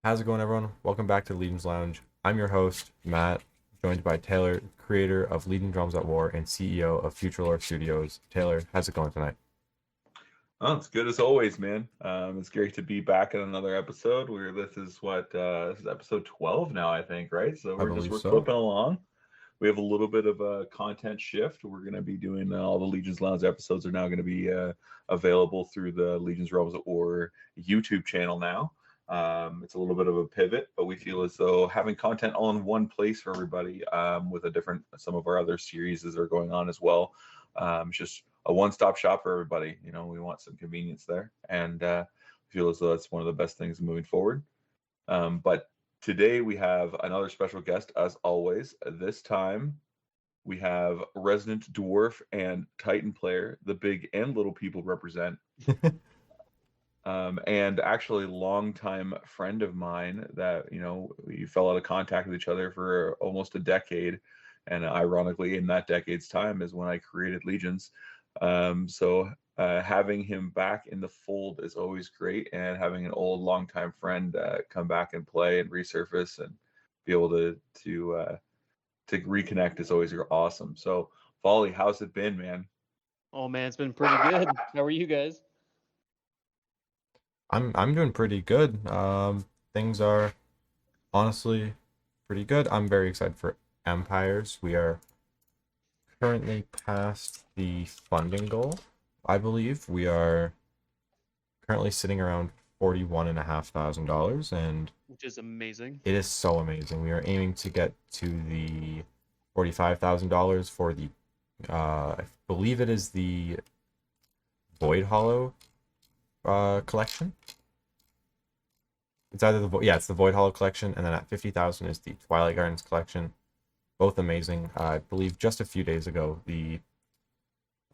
How's it going, everyone? Welcome back to Legion's Lounge. I'm your host, Matt, joined by Taylor, creator of Legion Drums at War and CEO of Future Lore Studios. Taylor, how's it going tonight? Oh, it's good as always, man. It's great to be back in another episode. This is episode 12 now, I think, right? So I we're just believe we're so. clipping along. We have a little bit of a content shift. We're going to be doing all the Legion's Lounge episodes are now going to be available through the Legion's Realms or YouTube channel now. It's a little bit of a pivot, but we feel as though having content all in one place for everybody, with a different some of our other series that are going on as well. It's just a one-stop shop for everybody. You know, we want some convenience there, and feel as though that's one of the best things moving forward. But today we have another special guest, as always. This time we have resident dwarf and Titan player, the big and little people represent, and actually longtime friend of mine that we fell out of contact with each other for almost a decade, and ironically, in that decade's time is when I created Legions. So having him back in the fold is always great, and having an old longtime friend come back and play and resurface and be able to reconnect is always awesome. So, Folly, how's it been, man? Oh man, it's been pretty good. How are you guys? I'm doing pretty good. Things are honestly pretty good. I'm very excited for Empires. We are currently past the funding goal. I believe we are currently sitting around $41,500, and Which is amazing. it is so amazing. We are aiming to get to the $45,000 for the, I believe it is the Void Hollow collection. It's either it's the Void Hollow collection, and then at 50,000 is the Twilight Gardens collection. Both amazing. I believe just a few days ago, the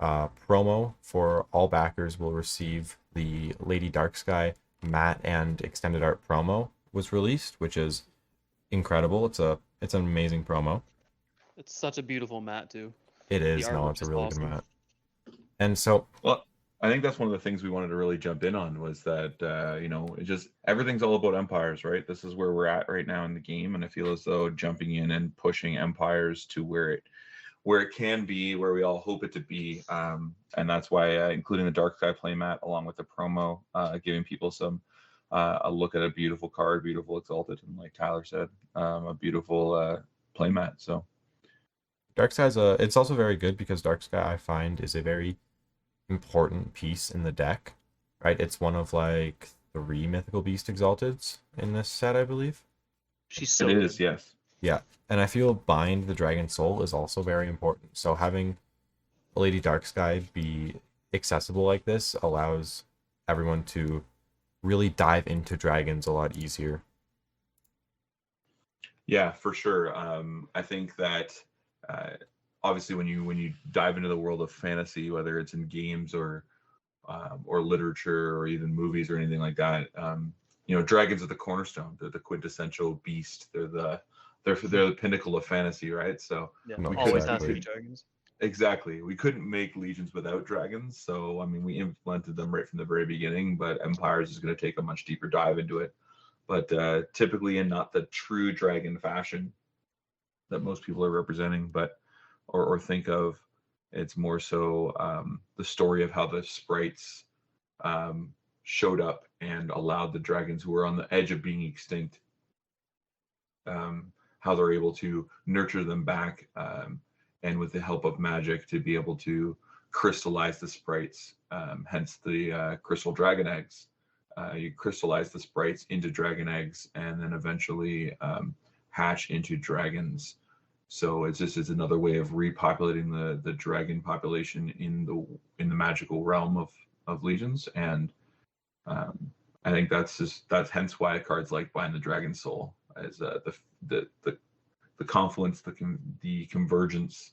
promo for all backers will receive the Lady Darksky matte and extended art promo was released, which is incredible. It's an amazing promo. It's such a beautiful mat too. It The is. No, artwork it's a is really good awesome. matte. And so, Well, I think that's one of the things we wanted to really jump in on was that it just everything's all about empires, right? This is where we're at right now in the game, and I feel as though jumping in and pushing empires to where it can be, where we all hope it to be, and that's why including the Dark Sky playmat along with the promo, giving people some a look at a beautiful card, beautiful exalted, and like Tyler said, a beautiful playmat. So Dark Sky's it's also very good because Dark Sky I find is a very important piece in the deck, right? It's one of like three Mythical Beast Exalteds in this set, I believe. She's it so is, good. yes. Yeah, and I feel Bind the Dragon Soul is also very important. So having Lady Darksky be accessible like this allows everyone to really dive into dragons a lot easier. Yeah, for sure. I think that uh, obviously when you dive into the world of fantasy, whether it's in games or literature or even movies or anything like that, dragons are the cornerstone. They're the quintessential beast. They're the pinnacle of fantasy, right? So Yeah, No, we always couldn't we has to exactly. be could dragons. exactly we couldn't make legions without dragons. So I mean, we implemented them right from the very beginning, but Empires is going to take a much deeper dive into it. But typically in not the true dragon fashion that most people are representing, but or think of. It's more so the story of how the sprites showed up and allowed the dragons who were on the edge of being extinct, how they're able to nurture them back, and with the help of magic to be able to crystallize the sprites, hence the crystal dragon eggs. You crystallize the sprites into dragon eggs and then eventually hatch into dragons. So it's another way of repopulating the dragon population in the magical realm of legions, and um, I think that's hence why cards like Bind the Dragon Soul is the confluence, the convergence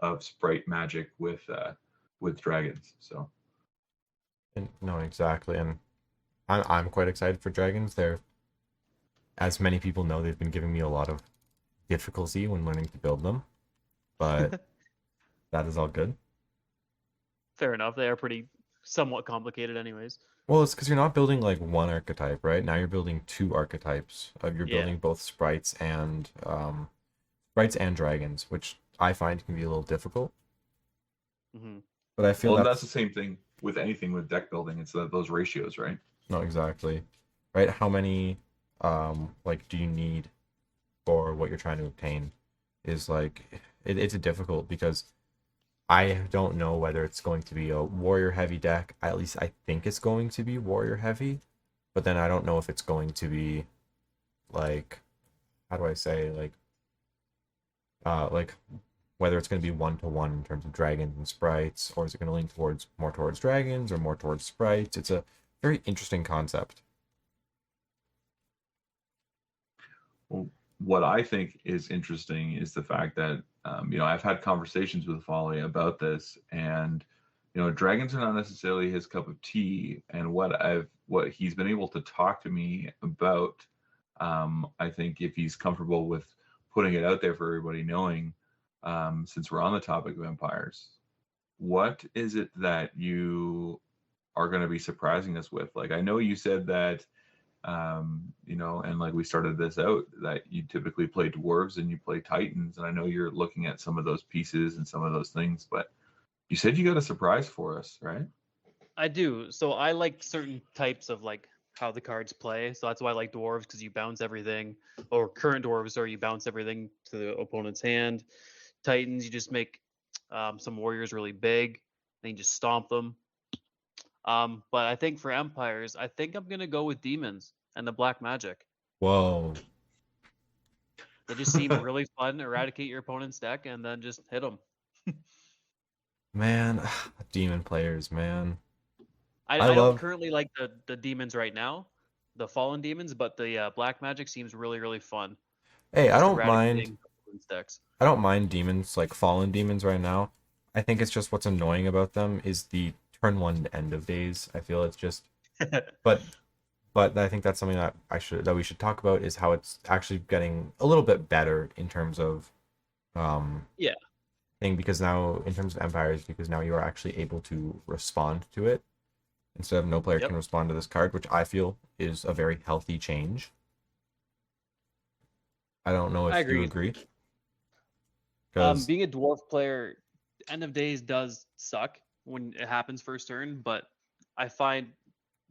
of sprite magic with dragons. So And, no, exactly. And I'm quite excited for dragons. They're, as many people know, they've been giving me a lot of difficulty when learning to build them, but that is all good. Fair enough. They are pretty. somewhat complicated, anyways. Well, it's because you're not building like one archetype, right? Now you're building two archetypes. You're Yeah. building both sprites and dragons, which I find can be a little difficult. Hmm. But I feel Well, and that's the that's same thing with anything with deck building. It's those ratios, right? not exactly right. How many like do you need for what you're trying to obtain? Is like it's a difficult because I don't know whether it's going to be a warrior heavy deck. At least I think it's going to be warrior heavy, but then I don't know if it's going to be like how do I say like whether it's going to be 1-to-1 in terms of dragons and sprites, or is it going to lean towards more towards dragons or more towards sprites? It's a very interesting concept. Well, what I think is interesting is the fact that I've had conversations with Folly about this, and dragons are not necessarily his cup of tea. And what he's been able to talk to me about, I think if he's comfortable with putting it out there for everybody knowing, since we're on the topic of empires, what is it that you are going to be surprising us with? Like, I know you said that and like we started this out that you typically play dwarves and you play titans, and I know you're looking at some of those pieces and some of those things, but you said you got a surprise for us, right? I do. So I like certain types of like how the cards play. So that's why I like dwarves, because you bounce everything, or current dwarves, or you bounce everything to the opponent's hand. Titans, you just make some warriors really big, then you just stomp them. But I think for empires, I think I'm gonna go with demons and the black magic. Whoa, They just seem really fun. Eradicate your opponent's deck and then just hit them. man, demon players, man. I, I I don't love. currently like the demons right now, the fallen demons, but the black magic seems really really fun. Hey, I Just don't mind. eradicating opponent's decks. I don't mind demons like fallen demons right now. I think it's just what's annoying about them is the turn one end of days. I feel it's just, but I think that's something that we should talk about is how it's actually getting a little bit better in terms of um Yeah. thing because now in terms of empires because now you are actually able to respond to it instead of no player Yep. can respond to this card, which I feel is a very healthy change. I don't know I if you agree. agree because Being a dwarf player, end of days does suck when it happens first turn, but I find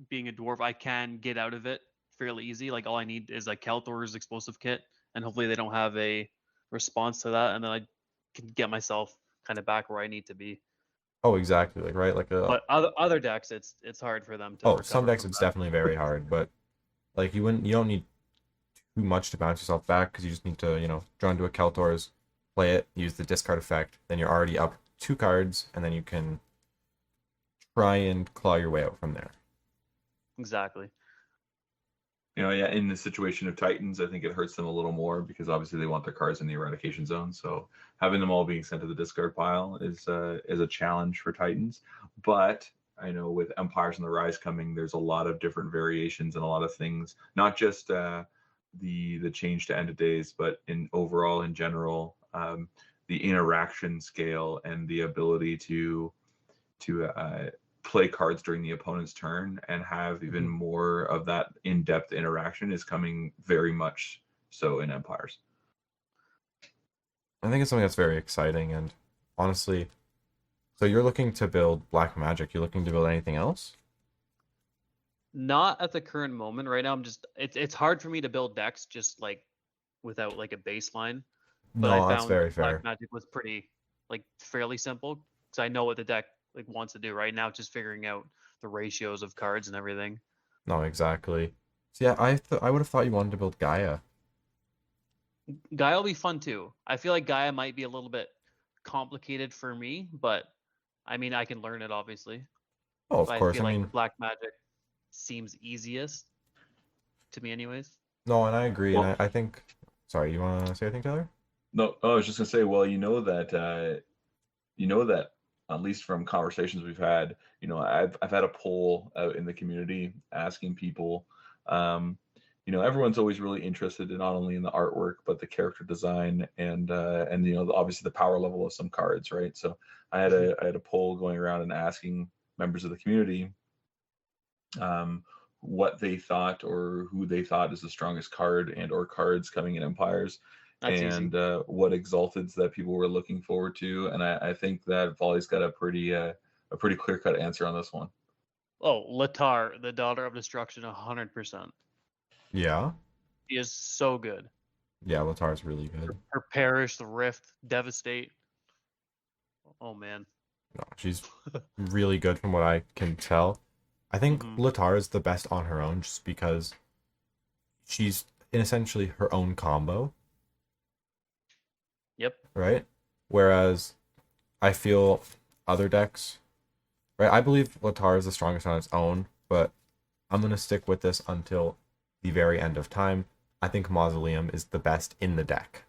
being a dwarf, I can get out of it fairly easy. Like all I need is like Kelthor's explosive kit, and hopefully they don't have a response to that, and then I can get myself kind of back where I need to be. oh exactly like right like a But other decks, it's hard for them to oh some recover decks from it's that. definitely very hard, but like you don't need too much to bounce yourself back because you just need to draw into a Keltor's, play it, use the discard effect, then you're already up 2 cards, and then you can try and claw your way out from there. Exactly. Yeah, in the situation of titans, I think it hurts them a little more because obviously they want their cards in the eradication zone, so having them all being sent to the discard pile is a challenge for titans. But I know with empires on the rise coming, there's a lot of different variations and a lot of things, not just the change to end of days, but in overall in general, the interaction scale and the ability to play cards during the opponent's turn and have even more of that in-depth interaction is coming very much so in empires. I think it's something that's very exciting, and honestly, so you're looking to build black magic. You're looking to build anything else? Not at the current moment. Right now, it's hard for me to build decks just like without like a baseline. But I No, that's found very black fair. magic was pretty like fairly simple because I know what the deck like wants to do. Right now, just figuring out the ratios of cards and everything. No, exactly. So yeah, I would have thought you wanted to build Gaia. Gaia will be fun too. I feel like Gaia might be a little bit complicated for me, but I mean I can learn it obviously. Oh, of But I course. feel I like the mean, black magic seems easiest to me, anyways. no, and I agree, and Well, I think. Sorry, you want to say anything, Taylor? no, I was just gonna say, well, you know that at least from conversations we've had, I've had a poll out in the community asking people, everyone's always really interested in not only in the artwork but the character design and obviously the power level of some cards, right? So I had a poll going around and asking members of the community what they thought or who they thought is the strongest card and or cards coming in Empires, That's easy. and what exalteds that people were looking forward to. And I think that Folly's got a pretty clear cut answer on this one. Oh, Latar, the Daughter of Destruction, 100%. Yeah. She is so good. Yeah, Latar's really good. Her Perish, the Rift, Devastate. Oh man. No, she's really good from what I can tell. I think Latar is the best on her own just because she's in essentially her own combo. Yep. Right? Whereas I feel other decks, right? I believe Latar is the strongest on its own, but I'm going to stick with this until the very end of time. I think Mausoleum is the best in the deck.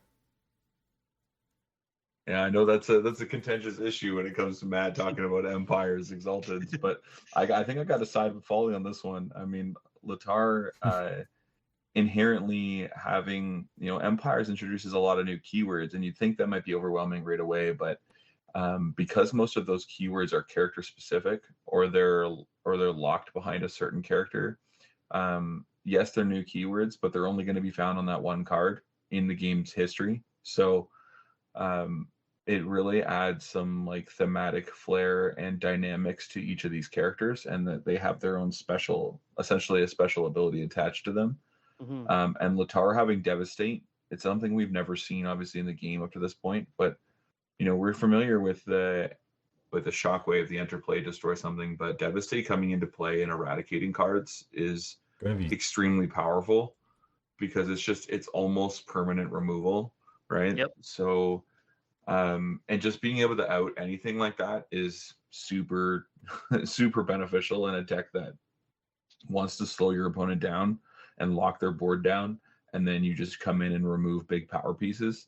Yeah, I know that's a contentious issue when it comes to Matt talking about Empires Exalted, but I think I got to side with Folly on this one. I mean, Latar inherently having, Empires introduces a lot of new keywords, and you'd think that might be overwhelming right away, but because most of those keywords are character specific or they're locked behind a certain character, yes, they're new keywords, but they're only going to be found on that one card in the game's history. So it really adds some like thematic flair and dynamics to each of these characters, and that they have their own essentially a special ability attached to them. And Latar having Devastate, it's something we've never seen obviously in the game up to this point, but we're familiar with the Shockwave, the Interplay, Destroy Something, but Devastate coming into play and eradicating cards is extremely powerful because it's almost permanent removal, right? Yep. So and just being able to out anything like that is super super beneficial in a deck that wants to slow your opponent down and lock their board down, and then you just come in and remove big power pieces.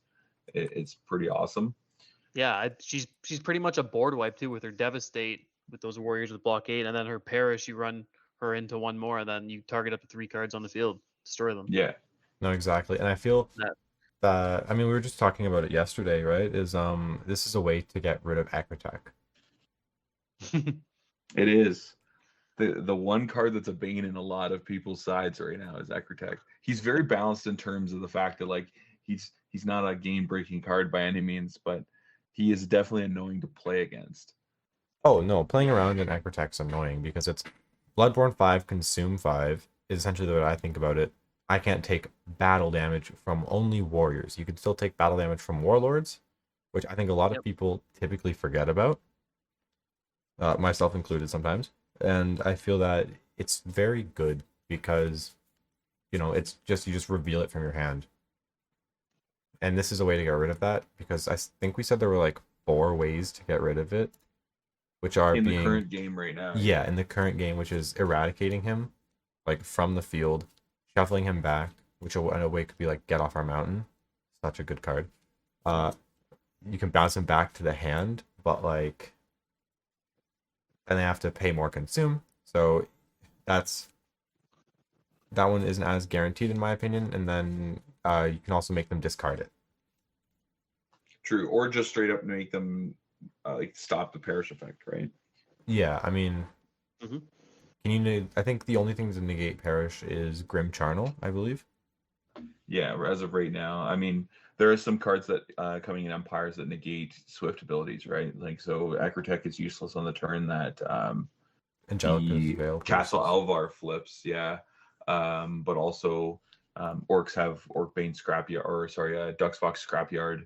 It's pretty awesome. Yeah, she's pretty much a board wipe too with her Devastate with those warriors with blockade, and then her Perish, you run her into one more, and then you target up to 3 cards on the field, destroy them. Yeah. No, exactly. And I feel that, I mean, we were just talking about it yesterday, right? This is a way to get rid of Acrotech. It is. The one card that's a bane in a lot of people's sides right now is Acrotech. He's very balanced in terms of the fact that like he's not a game breaking card by any means, but he is definitely annoying to play against. Oh no, playing around in Acrotech's annoying because it's Bloodborne 5, Consume 5 is essentially the way I think about it. I can't take battle damage from only warriors. You can still take battle damage from warlords, which I think a lot of people typically forget about, myself included sometimes. And I feel that it's very good because, it's just, you just reveal it from your hand. And this is a way to get rid of that because I think we said there were like 4 ways to get rid of it, which are in the current game right now. Yeah, in the current game, which is eradicating him, like from the field, shuffling him back, which in a way could be like Get Off Our Mountain. Such a good card. You can bounce him back to the hand, but like, and they have to pay more Consume. So that one isn't as guaranteed in my opinion. And then you can also make them discard it. True, or just straight up make them like stop the Perish effect, right? Yeah, I mean, I think the only thing to negate Perish is Grim Charnel, I believe. Yeah, as of right now. I mean, there are some cards that coming in Empires that negate Swift abilities, right? Like, so Acrotech is useless on the turn that Angelica's Veil Castle Alvar flips, yeah. But also orcs have Orcbane Scrapyard, or sorry, Duxfox Scrapyard,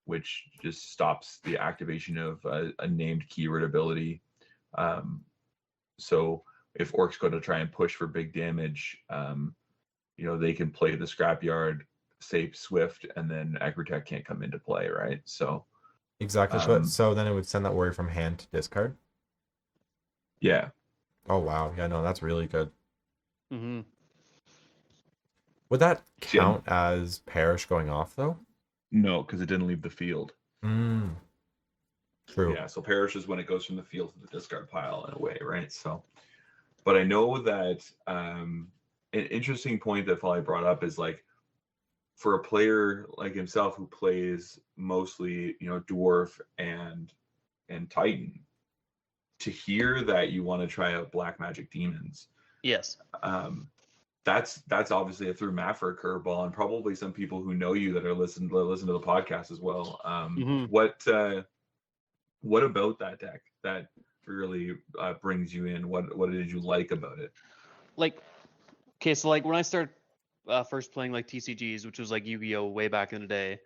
which just stops the activation of a named keyword ability. So if orcs go to try and push for big damage, they can play the Scrapyard, save Swift, and then Acrotech can't come into play, right? So exactly, but so then it would send that warrior from hand to discard. Yeah. Oh wow, yeah, no, that's really good. Mm-hmm. Would that count as Perish going off though? No, because it didn't leave the field. True. Yeah, so Perish is when it goes from the field to the discard pile in a way, right? So, but I know that an interesting point that Folly brought up is like, for a player like himself who plays mostly, Dwarf and Titan, to hear that you want to try out Black Magic Demons. Yes. That's obviously a through Matt for a curveball, and probably some people who know you that are listen to the podcast as well. What about that deck that really brings you in? What did you like about it? Like, okay, so like when I started first playing like TCGs, which was like Yu-Gi-Oh way back in the day,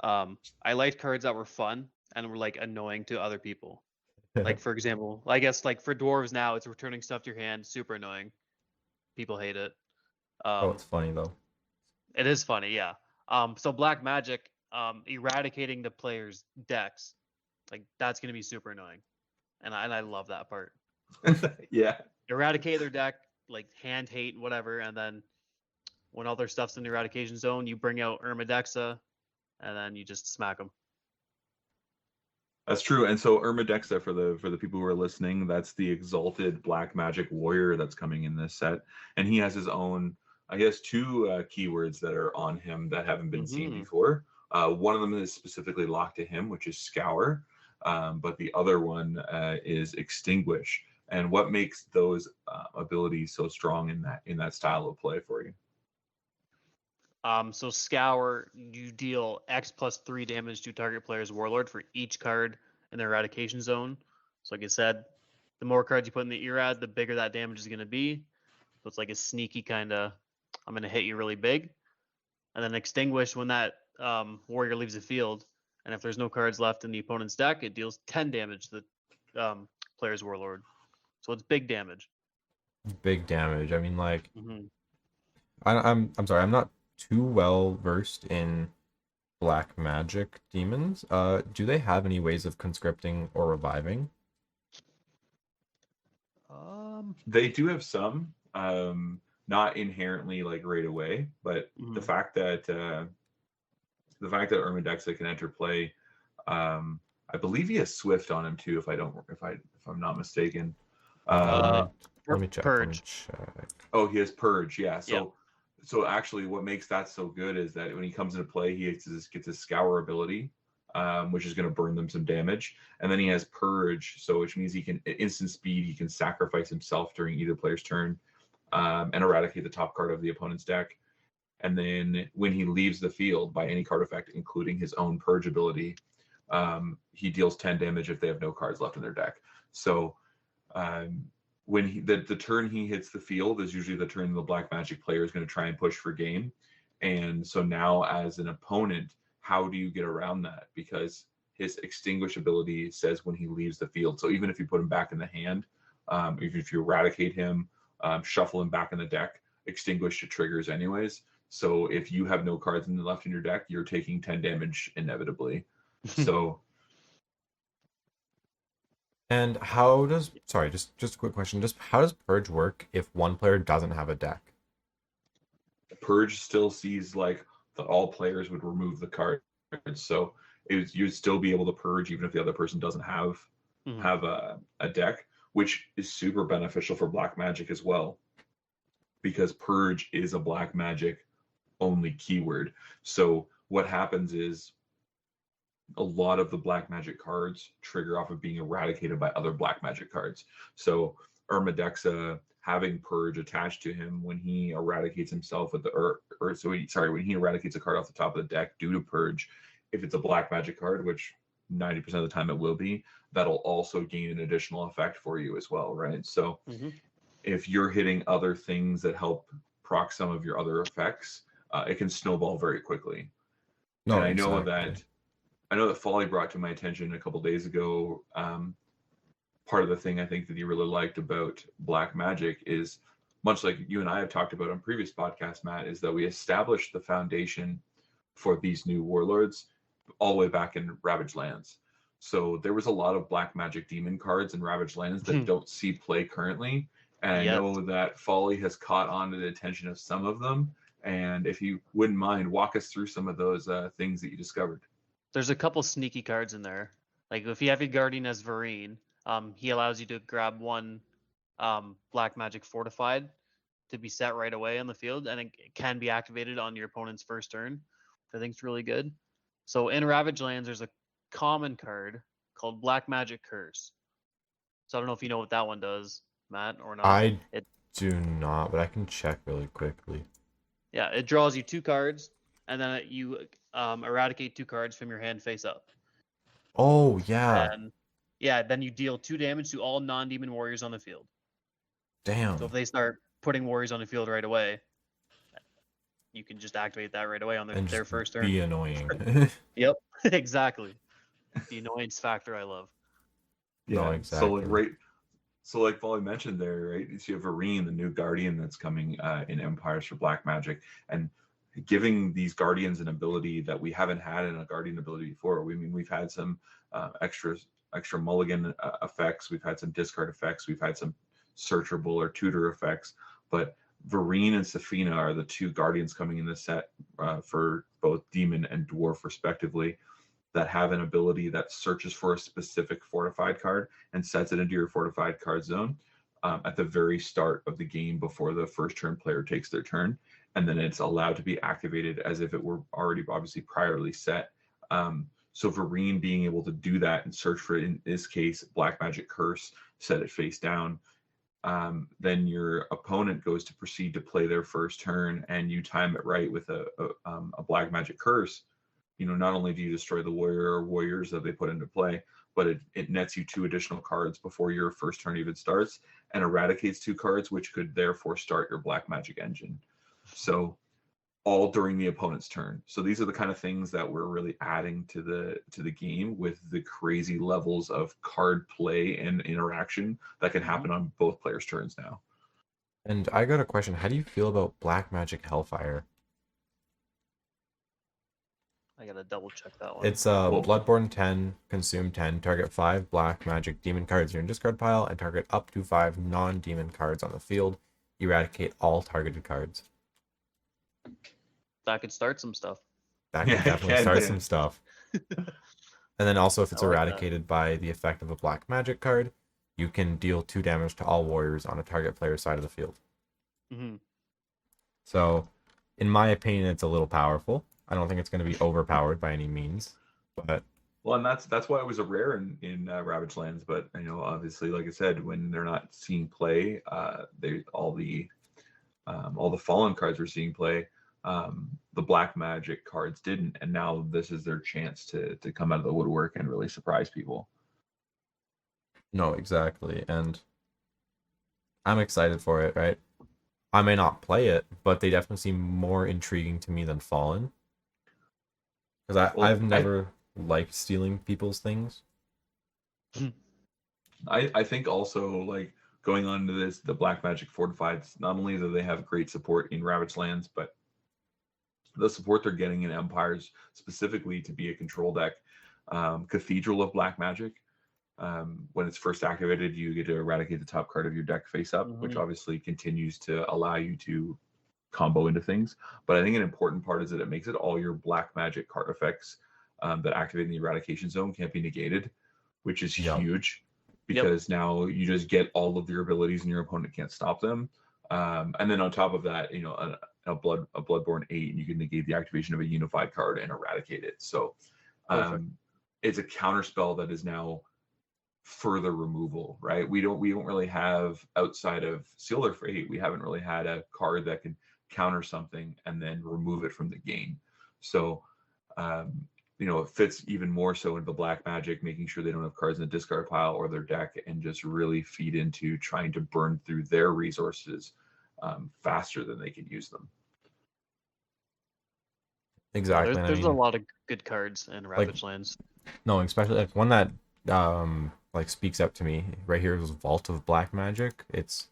I liked cards that were fun and were like annoying to other people. Like for example, I guess like for dwarves now, it's returning stuff to your hand, super annoying. People hate it. Oh, it's funny though. It is funny, yeah. So Black Magic, eradicating the player's decks, like that's gonna be super annoying, and I love that part. Yeah. Eradicate their deck, like hand hate, whatever, and then when all their stuff's in the eradication zone, you bring out Irmadexa, and then you just smack them. That's true. And so Irmadexa, for the people who are listening, that's the exalted Black Magic warrior that's coming in this set, and he has his own, I guess, two keywords that are on him that haven't been seen before. One of them is specifically locked to him, which is Scour, but the other one is Extinguish. And what makes those abilities so strong in that style of play for you? So Scour, you deal X plus 3 damage to target player's warlord for each card in the eradication zone. So like I said, the more cards you put in the erad, the bigger that damage is going to be. So it's like a sneaky kind of, I'm going to hit you really big. And then Extinguish, when that warrior leaves the field, and if there's no cards left in the opponent's deck, it deals 10 damage to the player's warlord. So it's big damage. Big damage. I mean, like, Mm-hmm. I'm sorry, I'm not too well versed in Black Magic demons. Do they have any ways of conscripting or reviving? They do have some, not inherently like right away, but the fact that Irmadexa can enter play, I believe he has Swift on him too, if I'm not mistaken. Let me check. Purge. Oh, he has Purge, yeah. Yep. So actually, what makes that so good is that when he comes into play, he gets his Scour ability, which is going to burn them some damage, and then he has Purge, so which means he can instant speed. He can sacrifice himself during either player's turn, and eradicate the top card of the opponent's deck. And then when he leaves the field by any card effect, including his own Purge ability, he deals 10 damage if they have no cards left in their deck. So when the turn he hits the field is usually the turn the Black Magic player is going to try and push for game. And so now as an opponent, how do you get around that? Because his Extinguish ability says when he leaves the field. So even if you put him back in the hand, even if you eradicate him, shuffle him back in the deck, Extinguish triggers anyways. So if you have no cards left in your deck, you're taking 10 damage inevitably. So And how does, sorry, just a quick question. Just how does Purge work if one player doesn't have a deck? Purge still sees like that all players would remove the cards. So you'd still be able to purge even if the other person doesn't have a deck, which is super beneficial for Black Magic as well, because Purge is a Black Magic only keyword. So what happens is a lot of the Black Magic cards trigger off of being eradicated by other Black Magic cards. So Irmadexa having Purge attached to him when he eradicates himself with when he eradicates a card off the top of the deck due to Purge, if it's a Black Magic card, which 90% of the time it will be, that'll also gain an additional effect for you as well, right? So if you're hitting other things that help proc some of your other effects, it can snowball very quickly. No, and exactly. I know that Folly brought to my attention a couple days ago. Part of the thing I think that he really liked about Black Magic is, much like you and I have talked about on previous podcasts, Matt, is that we established the foundation for these new warlords all the way back in Ravaged Lands. So there was a lot of Black Magic demon cards in Ravaged Lands that don't see play currently. And I know that Folly has caught on to the attention of some of them. And if you wouldn't mind, walk us through some of those things that you discovered. There's a couple sneaky cards in there. Like if you have your Guardian as Varine, he allows you to grab one Black Magic Fortified to be set right away on the field, and it can be activated on your opponent's first turn, which I think is really good. So in Ravage Lands, there's a common card called Black Magic Curse. So I don't know if you know what that one does, Matt, or not. I It do not, but I can check really quickly. Yeah, it draws you 2 cards, and then you eradicate 2 cards from your hand face up. Oh, yeah. And yeah, then you deal 2 damage to all non-demon warriors on the field. So Damn. if they start putting warriors on the field right away, you can just activate that right away on And their just first turn. be annoying. Yep, exactly. The annoyance factor I love. No, So exactly. like Folly mentioned there, right? So you have Vereen, the new guardian that's coming in Empires for Black Magic, and giving these guardians an ability that we haven't had in a guardian ability before. We've had some extra mulligan effects, we've had some discard effects, we've had some searchable or tutor effects, but Vereen and Safina are the 2 guardians coming in this set for both demon and dwarf respectively, that have an ability that searches for a specific fortified card and sets it into your fortified card zone at the very start of the game before the first turn player takes their turn. And then it's allowed to be activated as if it were already obviously priorly set. So Vereen being able to do that and search for, in this case, Black Magic Curse, set it face down. Then your opponent goes to proceed to play their first turn, and you time it right with a Black Magic Curse. Not only do you destroy the warrior or warriors that they put into play, but it nets you 2 additional cards before your first turn even starts, and eradicates 2 cards, which could therefore start your Black Magic engine. So all during the opponent's turn. So these are the kind of things that we're really adding to the game, with the crazy levels of card play and interaction that can happen on both players' turns now. And I got a question. How do you feel about Black Magic Hellfire? I gotta double check that one. It's Bloodborne 10, consume 10, target 5 Black Magic demon cards in your discard pile, and target up to 5 non-demon cards on the field. Eradicate all targeted cards. That could start some stuff. That can definitely start some stuff. And then also, if it's eradicated by the effect of a Black Magic card, you can deal 2 damage to all warriors on a target player's side of the field. Mm-hmm. So, in my opinion, it's a little powerful. I don't think it's going to be overpowered by any means, but and that's why it was a rare in Ravaged Lands. But obviously, like I said, when they're not seeing play, all the Fallen cards were seeing play. The Black Magic cards didn't, and now this is their chance to come out of the woodwork and really surprise people. No, exactly, and I'm excited for it. Right, I may not play it, but they definitely seem more intriguing to me than Fallen. Because I've never liked stealing people's things. I think also, like, going on to this, the Black Magic Fortifieds, not only do they have great support in Ravaged Lands, but the support they're getting in Empires, specifically to be a control deck. Cathedral of Black Magic, when it's first activated, you get to eradicate the top card of your deck face up, which obviously continues to allow you to combo into things. But I think an important part is that it makes it all your Black Magic card effects that activate in the eradication zone can't be negated, which is huge, because now you just get all of your abilities and your opponent can't stop them. And then on top of that, a Bloodborne 8, and you can negate the activation of a unified card and eradicate it. So it's a counterspell that is now further removal, right? We don't really have, outside of Sealer Fate, we haven't really had a card that can counter something and then remove it from the game. So it fits even more so into the Black Magic, making sure they don't have cards in the discard pile or their deck, and just really feed into trying to burn through their resources faster than they can use them. Exactly. Yeah, there's a lot of good cards in Ravaged Lands. No, especially like one that speaks up to me right here is Vault of Black Magic. It's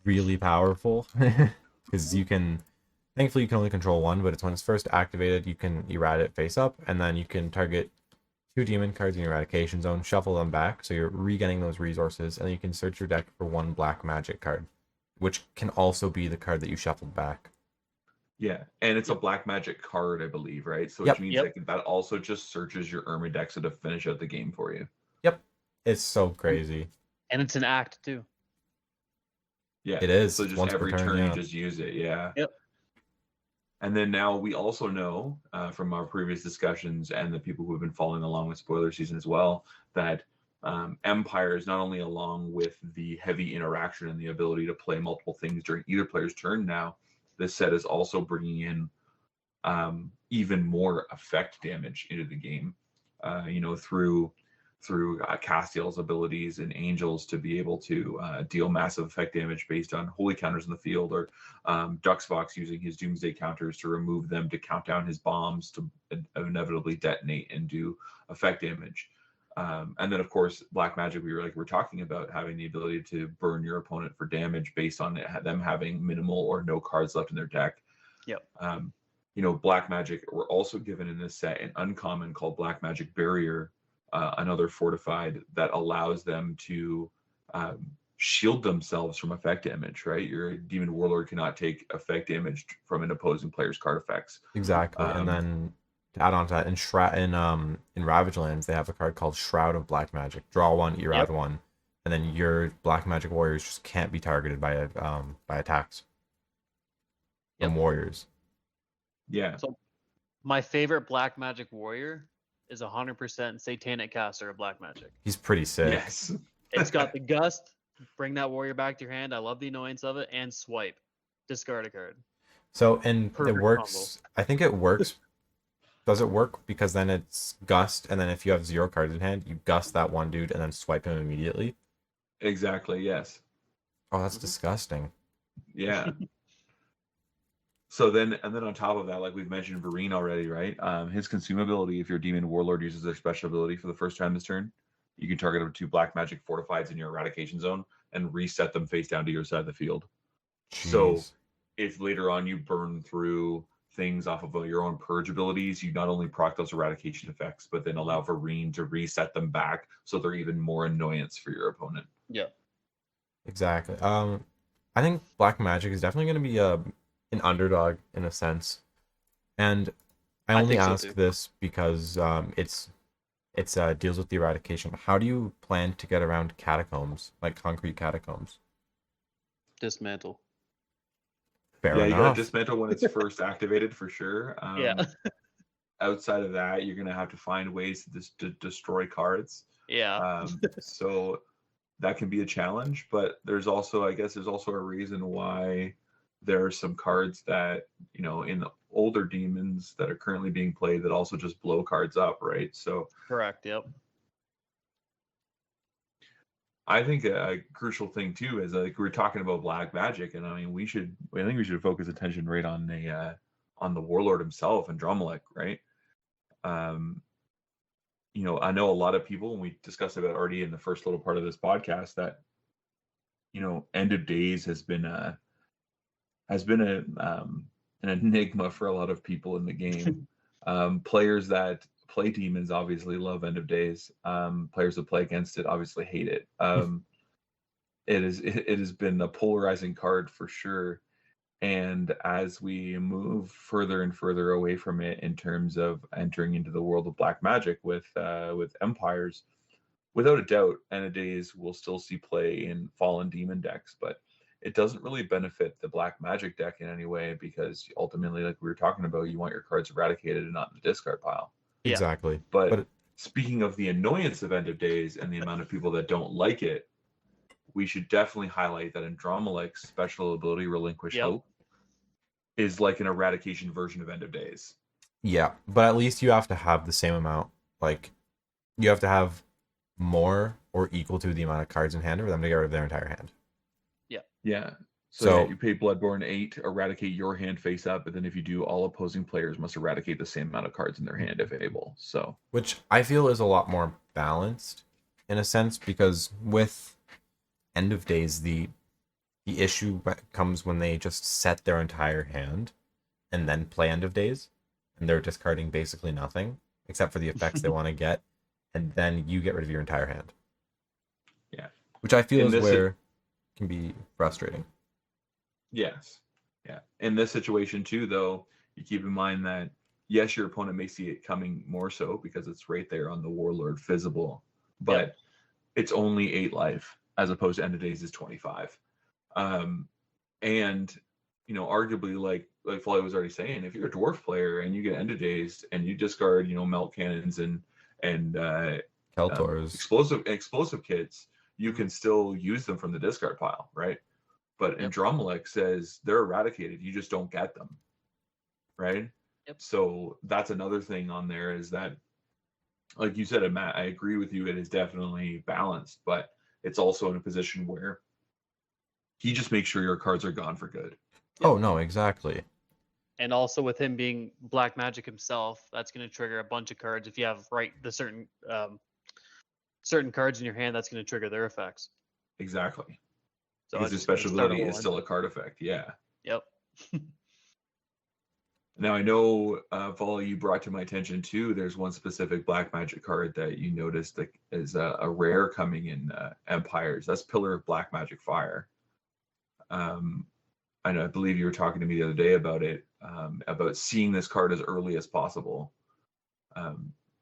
really powerful because thankfully you can only control 1, but it's when it's first activated, you can eradicate face up, and then you can target 2 demon cards in your eradication zone, shuffle them back, so you're regaining those resources, and then you can search your deck for 1 Black Magic card, which can also be the card that you shuffled back. Yeah, and it's a Black Magic card, I believe, right? So which means that also just searches your Irmindexa to finish out the game for you. Yep. It's so crazy. And it's an act, too. Yeah. It is. So just every turn you just use it, yeah. Yep. And then now we also know from our previous discussions and the people who have been following along with spoiler season as well, that Empires, not only along with the heavy interaction and the ability to play multiple things during either player's turn now, this set is also bringing in even more effect damage into the game, through Castiel's abilities and Angels to be able to deal massive effect damage based on holy counters in the field, or Duxvox using his Doomsday counters to remove them to count down his bombs to inevitably detonate and do effect damage. And then, of course, Black Magic, we're talking about having the ability to burn your opponent for damage based on them having minimal or no cards left in their deck. Yep. Black Magic were also given in this set an uncommon called Black Magic Barrier, another fortified that allows them to shield themselves from effect damage, right? Your Demon Warlord cannot take effect damage from an opposing player's card effects. Exactly. And then to add on to that, in Ravage Lands, they have a card called Shroud of Black Magic. Draw one, you add one, and then your Black Magic warriors just can't be targeted by attacks from warriors. Yeah. So my favorite Black Magic warrior is 100% Satanic Caster of Black Magic. He's pretty sick. Yes. It's got the Gust, bring that warrior back to your hand. I love the annoyance of it, and Swipe, discard a card. So, and Perfect it works. combo. I think it works. Does it work? Because then it's Gust, and then if you have 0 cards in hand, you Gust that one dude and then swipe him immediately. Exactly. Yes. Oh, that's disgusting. Yeah. So then on top of that, like we've mentioned Vareen already, right? His consumability, if your Demon Warlord uses their special ability for the first time this turn, you can target them 2 Black Magic Fortifieds in your eradication zone and reset them face down to your side of the field. Jeez. So if later on you burn through things off of your own purge abilities, you not only proc those eradication effects, but then allow Vareen to reset them back so they're even more annoyance for your opponent. Yeah. Exactly. I think Black Magic is definitely going to be an underdog in a sense, and I only ask this because it's deals with the eradication. How do you plan to get around catacombs, like concrete catacombs? Dismantle. Fair you enough. gotta dismantle when it's first activated for sure. Yeah. Outside of that, you're gonna have to find ways to destroy cards. Yeah. So that can be a challenge, but there's also a reason why there are some cards that, in the older demons that are currently being played that also just blow cards up, right? So Correct. Yep. I think a crucial thing too is, like, we're talking about Black Magic, and I think we should focus attention right on the Warlord himself and Dromelek, right? I know a lot of people, and we discussed about already in the first little part of this podcast, that End of Days has been an enigma for a lot of people in the game. Players that play demons obviously love End of Days. Players that play against it obviously hate it. It has been a polarizing card for sure. And as we move further and further away from it in terms of entering into the world of Black Magic with Empires, without a doubt, End of Days will still see play in Fallen Demon decks, but it doesn't really benefit the Black Magic deck in any way, because ultimately, like we were talking about, you want your cards eradicated and not in the discard pile. Yeah. Exactly. But speaking of the annoyance of End of Days and the amount of people that don't like it, we should definitely highlight that Andromelek's special ability, Relinquish Hope, is like an eradication version of End of Days. Yeah, but at least you have to have the same amount. Like, you have to have more or equal to the amount of cards in hand for them to get rid of their entire hand. Yeah. So you pay Bloodborne 8, eradicate your hand face up, but then if you do, all opposing players must eradicate the same amount of cards in their hand if able. So, which I feel is a lot more balanced in a sense, because with End of Days, the issue comes when they just set their entire hand and then play End of Days, and they're discarding basically nothing except for the effects they want to get, and then you get rid of your entire hand. Yeah. Which I feel is where can be frustrating. Yes. Yeah. In this situation too, though, you keep in mind that yes, your opponent may see it coming more so because it's right there on the Warlord visible, but it's only 8 life as opposed to End of Days is 25. And arguably, like Folly was already saying, if you're a dwarf player and you get End of Days and you discard, melt cannons and Keltors. Explosive kits, you can still use them from the discard pile, right? But Yep. Andromeda says they're eradicated. You just don't get them, right? Yep. So that's another thing on there is that, like you said, Matt, I agree with you. It is definitely balanced, but it's also in a position where he just makes sure your cards are gone for good. Oh no, exactly. And also with him being black magic himself, that's going to trigger a bunch of cards. If you have the certain cards in your hand, that's going to trigger their effects. Exactly. So Because his it's just special gonna start ability is rolling. still a card effect. Yeah. Yep. Now I know, Folly, you brought to my attention too. There's one specific black magic card that you noticed that is a rare coming in Empires. That's Pillar of Black Magic Fire. I know, I believe you were talking to me the other day about it, about seeing this card as early as possible. That's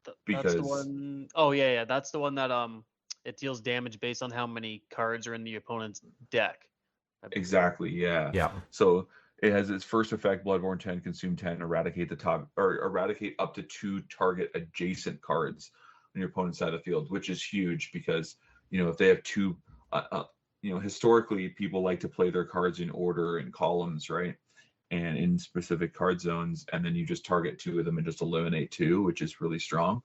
the Because one oh yeah, that's the one that it deals damage based on how many cards are in the opponent's deck. exactly, yeah. Yeah. So it has its first effect: Bloodborne 10, consume 10, eradicate the top, or eradicate up to 2 target adjacent cards on your opponent's side of the field, which is huge because, if they have 2, historically people like to play their cards in order in columns, right? And in specific card zones, and then you just target 2 of them and just eliminate 2, which is really strong.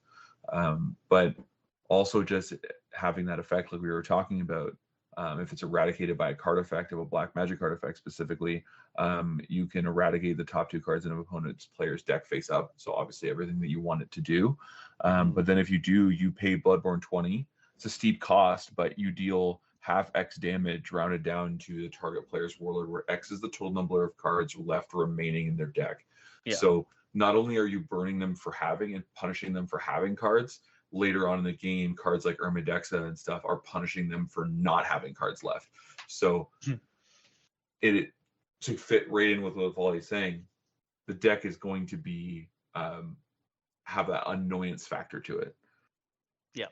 But also just having that effect, like we were talking about, if it's eradicated by a card effect of a black magic card effect specifically, you can eradicate the top 2 cards in an opponent's player's deck face up. So obviously everything that you want it to do. But then if you do, you pay Bloodborne 20. It's a steep cost, but you deal half X damage rounded down to the target player's warlord, where X is the total number of cards left remaining in their deck. Yeah. So not only are you burning them for having and punishing them for having cards, later on in the game, cards like Irmidexa and stuff are punishing them for not having cards left. So it to fit right in with what Folly's saying, the deck is going to be have that annoyance factor to it. Yeah.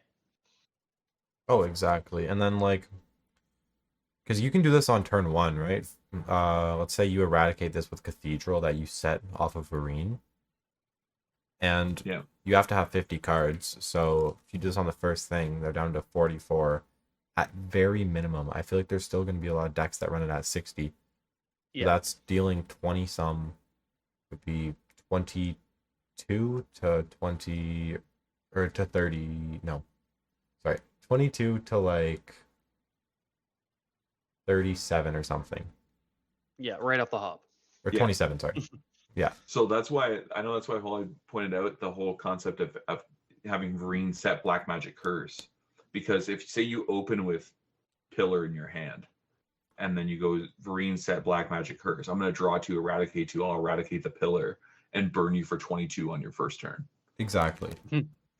Oh, exactly. And then because you can do this on turn 1, right? Let's say you eradicate this with Cathedral that you set off of Vereen. And Yeah. you have to have 50 cards. So if you do this on the first thing, they're down to 44. At very minimum, I feel like there's still going to be a lot of decks that run it at 60. Yeah. So that's dealing 20 some, would be 22 to 20, or to 30, no. Sorry, 22 to 37 or something. Yeah, right off the hop. Or Yeah. 27, sorry. Yeah. So that's why Holly pointed out the whole concept of having Vereen set Black Magic Curse. Because if, say, you open with Pillar in your hand, and then you go Vereen set Black Magic Curse, I'm going to draw 2, eradicate 2, I'll eradicate the Pillar, and burn you for 22 on your first turn. Exactly.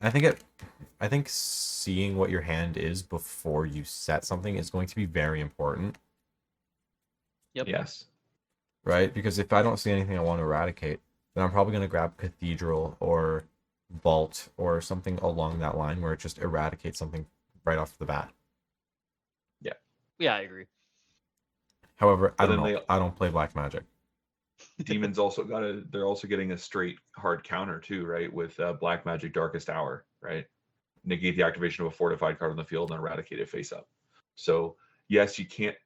I think seeing what your hand is before you set something is going to be very important. Yep. Yes. Right? Because if I don't see anything I want to eradicate, then I'm probably going to grab Cathedral or Vault or something along that line where it just eradicates something right off the bat. Yeah, I agree. However, I But don't then know. I don't play black magic. Demons they're also getting a straight hard counter too, right? With Black Magic Darkest Hour, right? Negate the activation of a fortified card on the field and eradicate it face up. So yes, you can't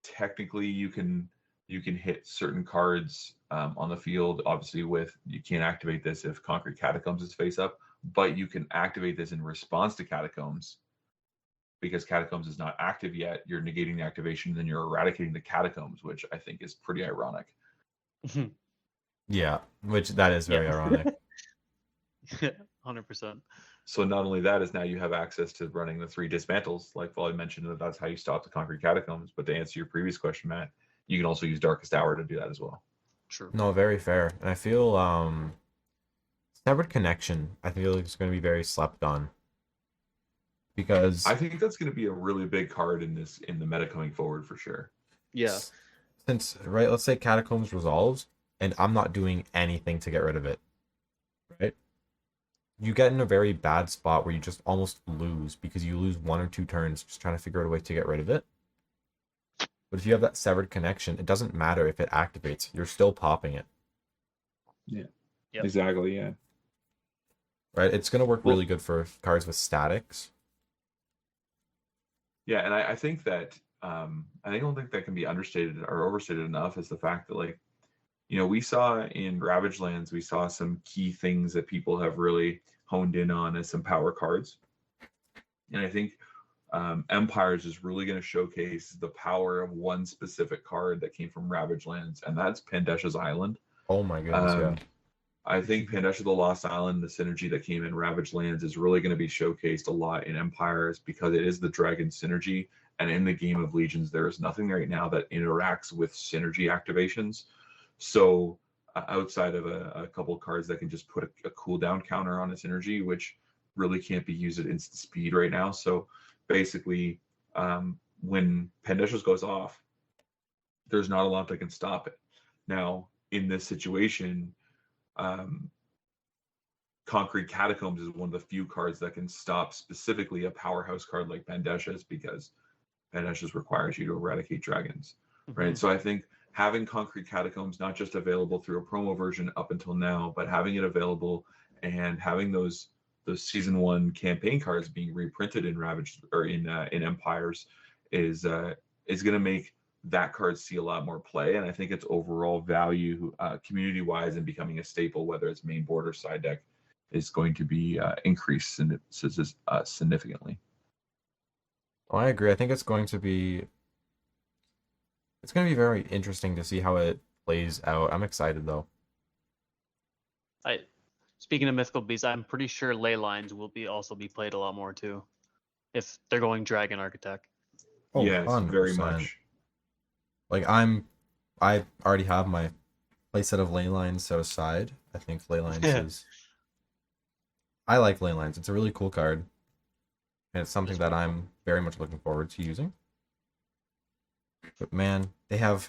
technically you can hit certain cards on the field. Obviously, you can't activate this if Concrete Catacombs is face up, but you can activate this in response to Catacombs. Because Catacombs is not active yet, you're negating the activation, then you're eradicating the Catacombs, which I think is pretty ironic. Yeah, which that is very ironic. 100%. So not only that is now you have access to running the 3 dismantles, like Folly mentioned, that's how you stop the Concrete Catacombs. But to answer your previous question, Matt, you can also use Darkest Hour to do that as well. True. No, very fair. And I feel Severed Connection, I feel like it's going to be very slept on. Because I think that's going to be a really big card in the meta coming forward for sure. Yeah. Since, right, let's say Catacombs resolves, and I'm not doing anything to get rid of it, right? You get in a very bad spot where you just almost lose because you lose 1 or 2 turns just trying to figure out a way to get rid of it. But if you have that Severed Connection, it doesn't matter if it activates. You're still popping it. Yeah. Yep. Exactly, yeah. right? It's going to work Well, really good for cards with statics. yeah, and I think that I don't think that can be understated or overstated enough is the fact that like we saw in Ravage Lands, we saw some key things that people have really honed in on as some power cards. And I think Empires is really going to showcase the power of one specific card that came from Ravage Lands, and that's Pandesha's Island. Oh my goodness, yeah. Um, I think Pandesha the Lost Island, the synergy that came in Ravage Lands, is really going to be showcased a lot in Empires because it is the dragon synergy. And in the game of Legions, there is nothing right now that interacts with synergy activations. So outside of a couple of cards that can just put a cooldown counter on its energy, which really can't be used at instant speed right now. So basically, when Pandeshas goes off, there's not a lot that can stop it. Now, in this situation, Concrete Catacombs is one of the few cards that can stop specifically a powerhouse card like Pandesha's because Pandesha's requires you to eradicate dragons, right? So I think having Concrete Catacombs not just available through a promo version up until now, but having it available and having those season 1 campaign cards being reprinted in Ravage or in Empires is going to make that card see a lot more play, and I think its overall value community wise and becoming a staple, whether it's main board or side deck, is going to be increased significantly. Oh, I agree. I think it's going to be very interesting to see how it plays out. I'm excited though. Speaking of mythical beasts, I'm pretty sure ley lines will also be played a lot more too, if they're going dragon architect. Oh, yes, 100%. very much. Like I already have my playset of ley lines set aside. I think ley lines is. I like ley lines. It's a really cool card, and it's something that I'm very much looking forward to using. But man, they have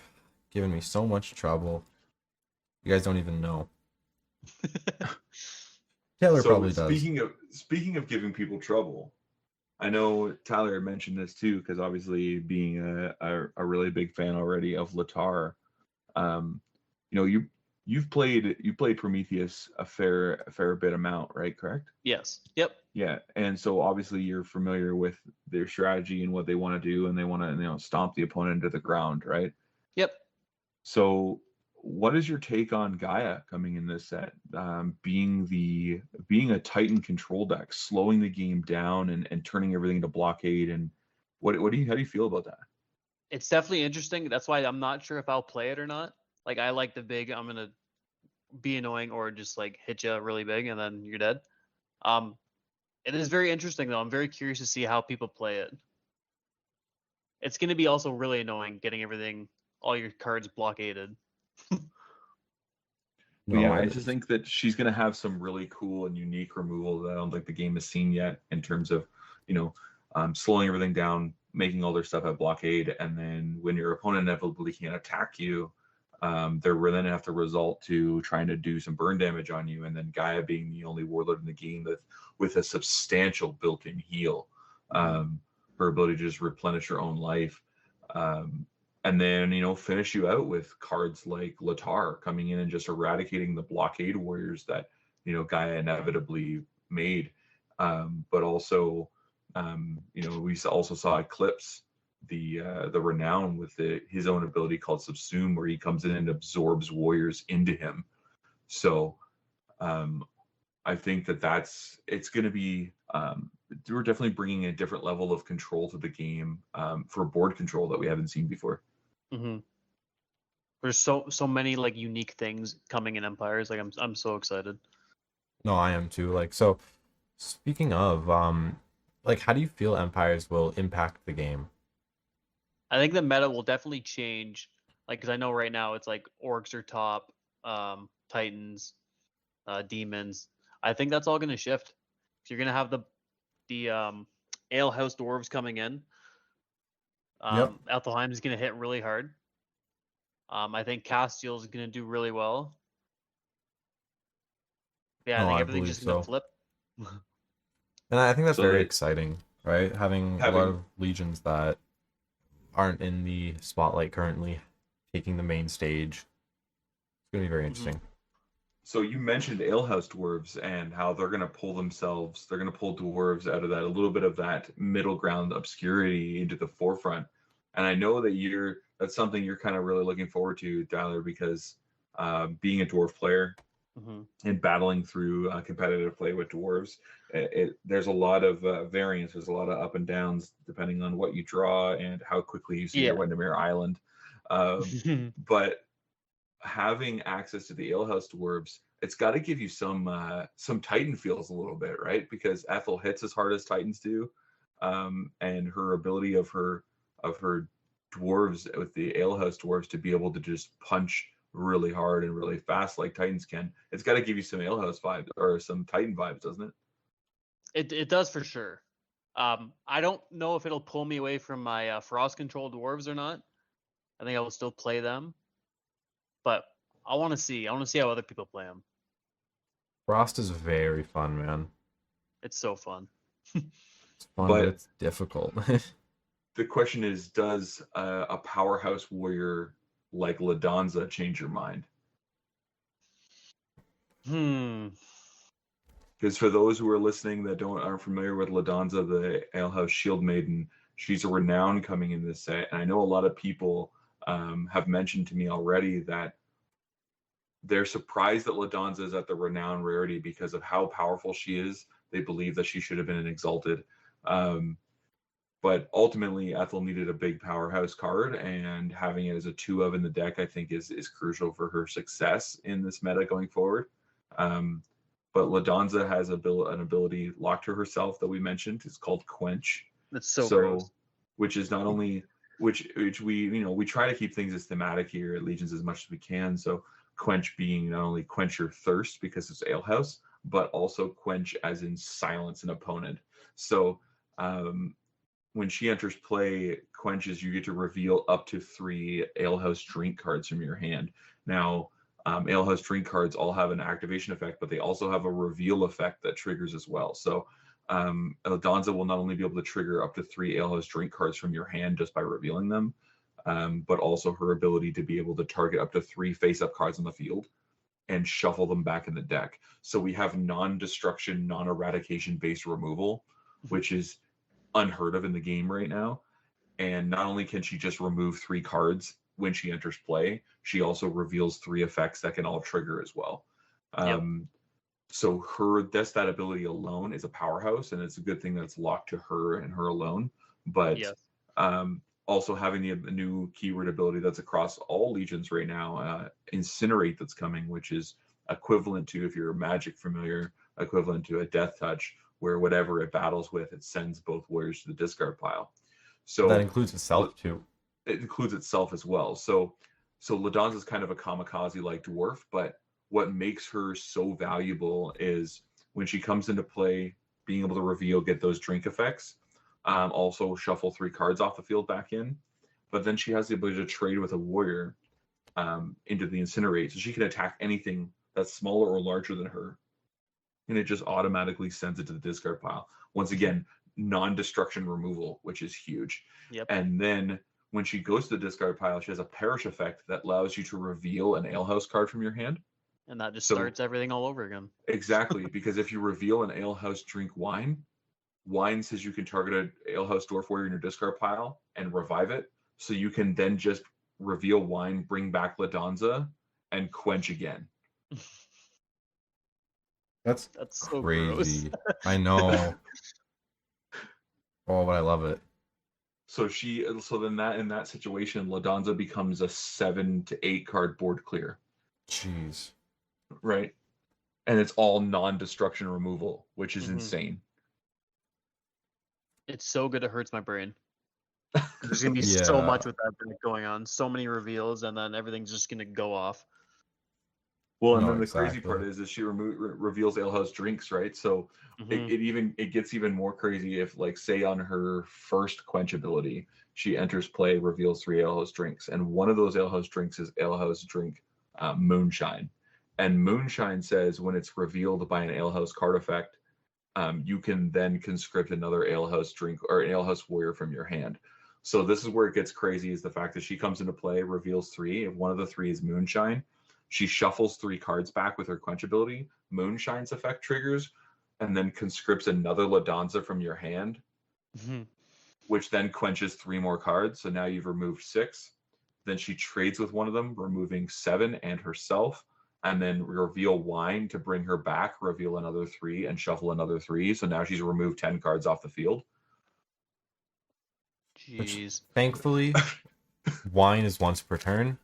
given me so much trouble. You guys don't even know. Taylor probably does. Speaking of giving people trouble, I know Tyler mentioned this too, because obviously being a really big fan already of Latar, you've played Prometheus a fair bit amount, right? Correct? Yes. Yep. Yeah, and so obviously you're familiar with their strategy and what they want to do, and they want to stomp the opponent to the ground, right? Yep. So what is your take on Gaia coming in this set? Being a Titan control deck, slowing the game down and turning everything into blockade, and how do you feel about that? It's definitely interesting. That's why I'm not sure if I'll play it or not. Like I like the big, I'm gonna be annoying or just like hit you really big and then you're dead. It is very interesting though. I'm very curious to see how people play it. It's gonna be also really annoying getting all your cards blockaded. No, yeah, I just think that she's going to have some really cool and unique removal that I don't think the game has seen yet in terms of, slowing everything down, making all their stuff at blockade, and then when your opponent inevitably can't attack you, they're then going to have to resort to trying to do some burn damage on you, and then Gaia being the only warlord in the game with a substantial built-in heal, her ability to just replenish her own life. And then, finish you out with cards like Latar coming in and just eradicating the blockade warriors that, Gaia inevitably made. But also, we also saw Eclipse, the renown with his own ability called Subsume, where he comes in and absorbs warriors into him. So I think it's going to be, we're definitely bringing a different level of control to the game for board control that we haven't seen before. Mm-hmm. There's so many like unique things coming in Empires. Like I'm so excited. No, I am too. Like, so speaking of like, how do you feel Empires will impact the game? I think the meta will definitely change. Like, because I know right now it's like orcs are top, Titans, demons. I think that's all going to shift. So you're going to have the Ale House dwarves coming in. Yep. Altheheim is going to hit really hard. I think Castiel is going to do really well. Yeah, I think everything's just going to flip. And I think that's very exciting, right? Having a lot of legions that aren't in the spotlight currently taking the main stage. It's going to be very interesting. So you mentioned alehouse dwarves and how they're going to pull dwarves out of that, a little bit of that middle ground obscurity into the forefront. And I know that that's something you're kind of really looking forward to, Tyler, because being a dwarf player Mm-hmm. and battling through competitive play with dwarves, there's a lot of variance. There's a lot of up and downs depending on what you draw and how quickly you see Yeah. your Windermere Island. But having access to the alehouse dwarves, it's got to give you some Titan feels a little bit, right? Because Ethel hits as hard as Titans do, and her ability of her dwarves with the alehouse dwarves to be able to just punch really hard and really fast like Titans can. It's got to give you some alehouse vibes or some Titan vibes, doesn't it? It does for sure. I don't know if it'll pull me away from my frost control dwarves or not. I think I will still play them, but I want to see. I want to see how other people play them. Frost is very fun, man. It's so fun. It's fun, but But it's difficult. the question is, does a powerhouse warrior like Ladonza change your mind? Because for those who are listening that aren't familiar with Ladonza, the Alehouse Shield Maiden, she's a renown coming in this set, and I know a lot of people have mentioned to me already that they're surprised that Ladonza is at the renown rarity because of how powerful she is. They believe that she should have been an exalted. But ultimately, Ethel needed a big powerhouse card, and having it as a 2 of in the deck, I think, is crucial for her success in this meta going forward. But Ladonza has an ability locked to herself that we mentioned. It's called Quench. That's so gross. Which is not only which we try to keep things as thematic here at Legions as much as we can. So Quench being not only quench your thirst because it's alehouse, but also quench as in silence an opponent. So when she enters play, quenches, you get to reveal up to 3 alehouse drink cards from your hand. Now, alehouse drink cards all have an activation effect, but they also have a reveal effect that triggers as well. So Ladonza will not only be able to trigger up to 3 alehouse drink cards from your hand just by revealing them, but also her ability to be able to target up to 3 face-up cards on the field and shuffle them back in the deck. So we have non-destruction, non-eradication based removal, which is unheard of in the game right now. And not only can she just remove 3 cards when she enters play, she also reveals 3 effects that can all trigger as well. Yep. So that ability alone is a powerhouse, and it's a good thing that it's locked to her and her alone. But Yes. Also having the new keyword ability that's across all legions right now, Incinerate, that's coming, which is equivalent to, if you're Magic familiar, equivalent to a Death Touch, where whatever it battles with, it sends both warriors to the discard pile. So that includes itself too. It includes itself as well. So Ladonza is kind of a kamikaze-like dwarf, but what makes her so valuable is when she comes into play, being able to reveal, get those drink effects, also shuffle 3 cards off the field back in, but then she has the ability to trade with a warrior into the Incinerate, so she can attack anything that's smaller or larger than her, and it just automatically sends it to the discard pile. Once again, non-destruction removal, which is huge. Yep. And then when she goes to the discard pile, she has a perish effect that allows you to reveal an alehouse card from your hand. And that just starts everything all over again. Exactly, because if you reveal an alehouse drink wine says you can target an alehouse dwarf warrior in your discard pile and revive it. So you can then just reveal wine, bring back Ladonza, and quench again. That's so crazy. Gross. I know. Oh, but I love it. So then in that situation, Ladonza becomes a 7 to 8 card board clear. Jeez. Right. And it's all non-destruction removal, which is insane. It's so good it hurts my brain. There's gonna be so much with that going on, so many reveals, and then everything's just gonna go off. Well, and then the crazy part is she reveals alehouse drinks, right? So it gets even more crazy if, like, say on her first quench ability, she enters play, reveals 3 alehouse drinks, and one of those alehouse drinks is alehouse drink Moonshine. And Moonshine says when it's revealed by an alehouse card effect, you can then conscript another alehouse drink or an alehouse warrior from your hand. So this is where it gets crazy, is the fact that she comes into play, reveals 3. If one of the 3 is Moonshine, She shuffles 3 cards back with her quench ability. Moonshine's effect triggers, and then conscripts another Ladonza from your hand, which then quenches 3 more cards. So now you've removed 6. Then she trades with one of them, removing 7 and herself, and then reveal wine to bring her back, reveal another 3, and shuffle another 3. So now she's removed 10 cards off the field. Which, Jeez. thankfully, wine is once per turn.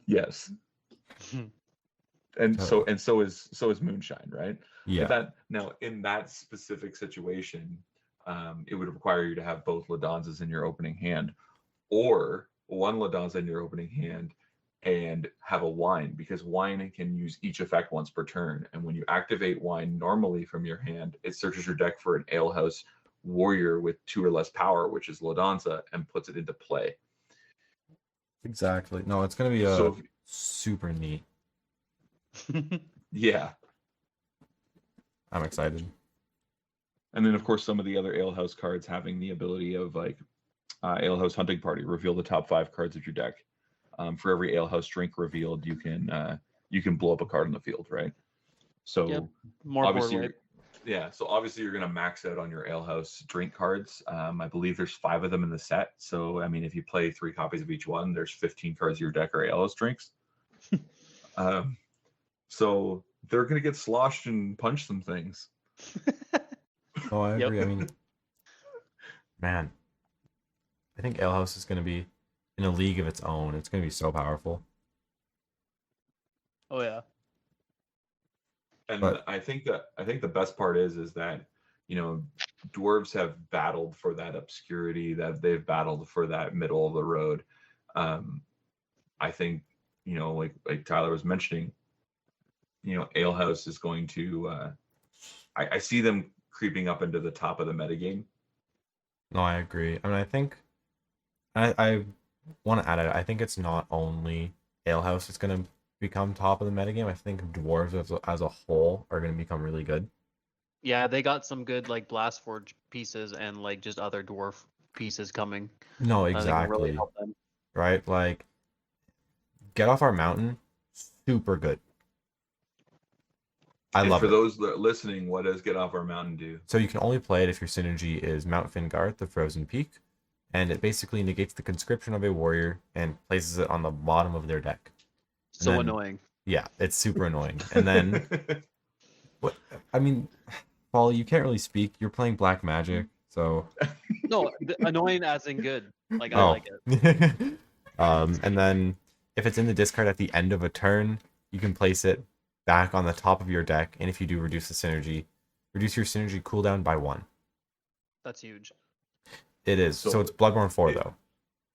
Yes. And so is moonshine, right? Yeah. But that now in that specific situation, it would require you to have both Ladonzas in your opening hand, or one Ladonza in your opening hand and have a wine, because wine can use each effect once per turn. And when you activate wine normally from your hand, it searches your deck for an alehouse warrior with 2 or less power, which is Ladonza, and puts it into play. Exactly. No, it's gonna be super neat. Yeah. I'm excited. And then, of course, some of the other alehouse cards having the ability of like alehouse hunting party, reveal the top 5 cards of your deck. For every alehouse drink revealed, you can blow up a card on the field, right? So Yep. More obviously, board wipe. yeah. So obviously, you're going to max out on your alehouse drink cards. I believe there's 5 of them in the set. So I mean, if you play 3 copies of each one, there's 15 cards of your deck are alehouse drinks. So they're going to get sloshed and punch some things. Oh, I Yep. agree. I mean, man, I think alehouse is gonna be in a league of its own. It's gonna be so powerful. Oh yeah. And But- I think the best part is that, you know, dwarves have battled for that obscurity, that they've battled for that middle of the road. I think, you know, like Tyler was mentioning, you know, alehouse is going to I see them creeping up into the top of the metagame. No, I agree. I mean, I think I want to add it. I think it's not only alehouse that's gonna become top of the metagame. I think dwarves as a whole are gonna become really good. Yeah, they got some good like blast forge pieces and like just other dwarf pieces coming. No, I think will really exactly. help them. Right? Like, get off our mountain, super good. I And love for it. those that are listening, what does Get Off Our Mountain do? So you can only play it if your synergy is Mount Fingard, the Frozen Peak, and it basically negates the conscription of a warrior and places it on the bottom of their deck. So then- annoying. Yeah, it's super annoying. And then, what? I mean, Folly, you can't really speak. You're playing black magic, so. No, annoying as in good. Like I Oh. like it. And then if it's in the discard at the end of a turn, you can place it back on the top of your deck, and if you do reduce your synergy cooldown by 1. That's huge. It is. So So it's Bloodborne 4 it- though.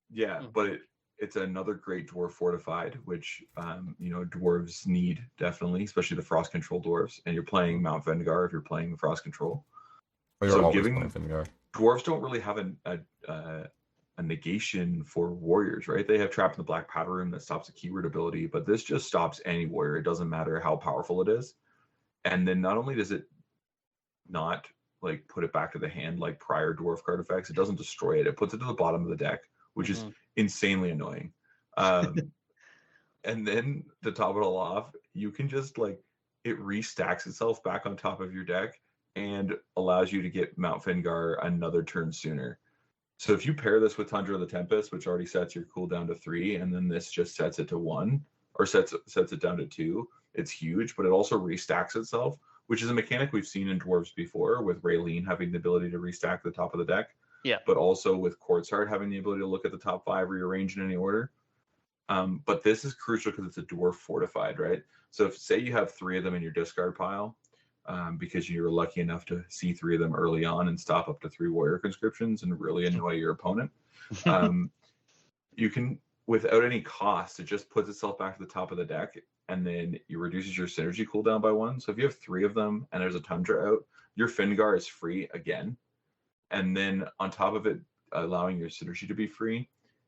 Yeah, but it's another great dwarf fortified, which you know, dwarves need definitely, especially the frost control dwarves. And you're playing Mount Vengar if you're playing frost control. Or you're So always giving- playing Fingard. Dwarves don't really have a negation for warriors, right? They have Trap in the Black Powder Room that stops a keyword ability, but this just stops any warrior. It doesn't matter how powerful it is. And then not only does it not like put it back to the hand like prior dwarf card effects, it doesn't destroy it. It puts it to the bottom of the deck, which is insanely annoying. And then to top it all off, you can just like, it restacks itself back on top of your deck and allows you to get Mount Fingard another turn sooner. So if you pair this with Tundra of the Tempest, which already sets your cooldown to 3, and then this just sets it to 1, or sets it down to 2, it's huge, but it also restacks itself, which is a mechanic we've seen in dwarves before, with Raylene having the ability to restack the top of the deck. Yeah. But also with Quartzheart having the ability to look at the top 5, rearrange in any order. But this is crucial because it's a dwarf fortified, right? So if say you have 3 of them in your discard pile, because you were lucky enough to see 3 of them early on and stop up to 3 warrior conscriptions and really annoy your opponent, you can, without any cost, it just puts itself back to the top of the deck, and then it reduces your synergy cooldown by 1. So if you have 3 of them and there's a Tundra out, your Fingard is free again. And then on top of it, allowing your synergy to be free,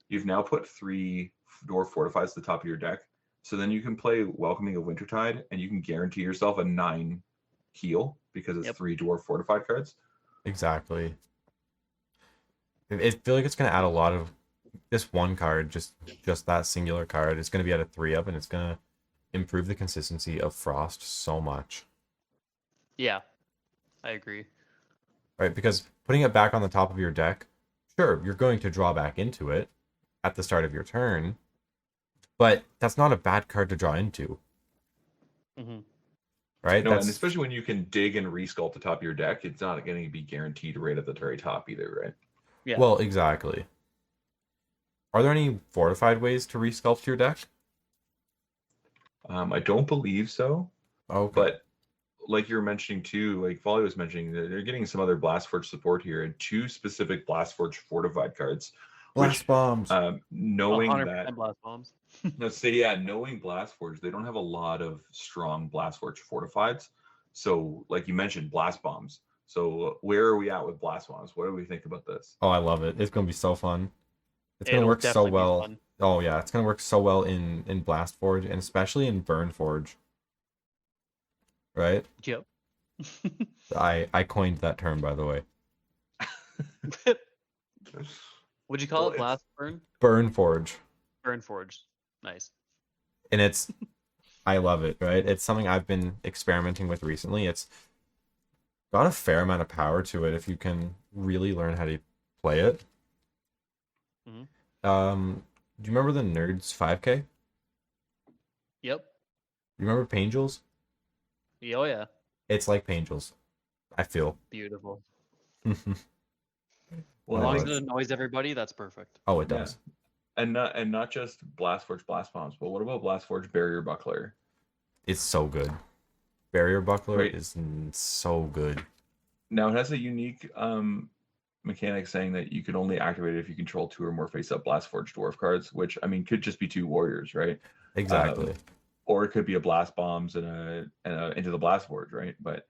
you've now put 3 dwarf fortifies to the top of your deck. So then you can play Welcoming of Wintertide, and you can guarantee yourself a 9 heal because it's 3 dwarf fortified cards. Exactly. I feel like it's gonna add a lot of this one card, just that singular card. It's gonna be out of 3 of, and it's gonna improve the consistency of Frost so much, Yeah, I agree. right? Because putting it back on the top of your deck, sure, you're going to draw back into it at the start of your turn, but that's not a bad card to draw into, Hmm. right? No, and That's especially when you can dig and resculpt the top of your deck, it's not going to be guaranteed right at the very top either, right? Yeah. well, exactly. Are there any fortified ways to resculpt your deck? I don't believe so, Okay. but like you were mentioning too, like Folly was mentioning, that they're getting some other Blastforge support here and two specific Blastforge fortified cards, Blast which bombs. knowing 100% that, blast bombs. let's say, yeah, knowing Blastforge, they don't have a lot of strong Blastforge fortifieds. So, like you mentioned, blast bombs. So, where are we at with blast bombs? What do we think about this? Oh, I love it. It's gonna be so fun. It's gonna It'll work so definitely be well. fun. Oh yeah, it's gonna work so well in Blast Forge and especially in Burn Forge. Right? Yep. I coined that term, by the way. Would you call Well, it it's- blast burn? Burn Forge. Burn forge. Nice. And it's I love it, right? It's something I've been experimenting with recently. It's got a fair amount of power to it if you can really learn how to play it. Mhm. Do you remember the Nerds 5K? Yep. You remember Pangels? Oh yeah. It's like Pangels, I feel. Beautiful. Well, As long as it's- it annoys everybody, that's perfect. Oh, it Yeah. does. and not just Blastforge blast bombs, but what about Blastforge barrier buckler? It's so good. Barrier Buckler Right. is so good. Now it has a unique mechanic saying that you can only activate it if you control two or more face-up Blastforge dwarf cards, which I mean could just be two warriors, right? Exactly. Or it could be a blast bombs and a into the Blastforge, right? But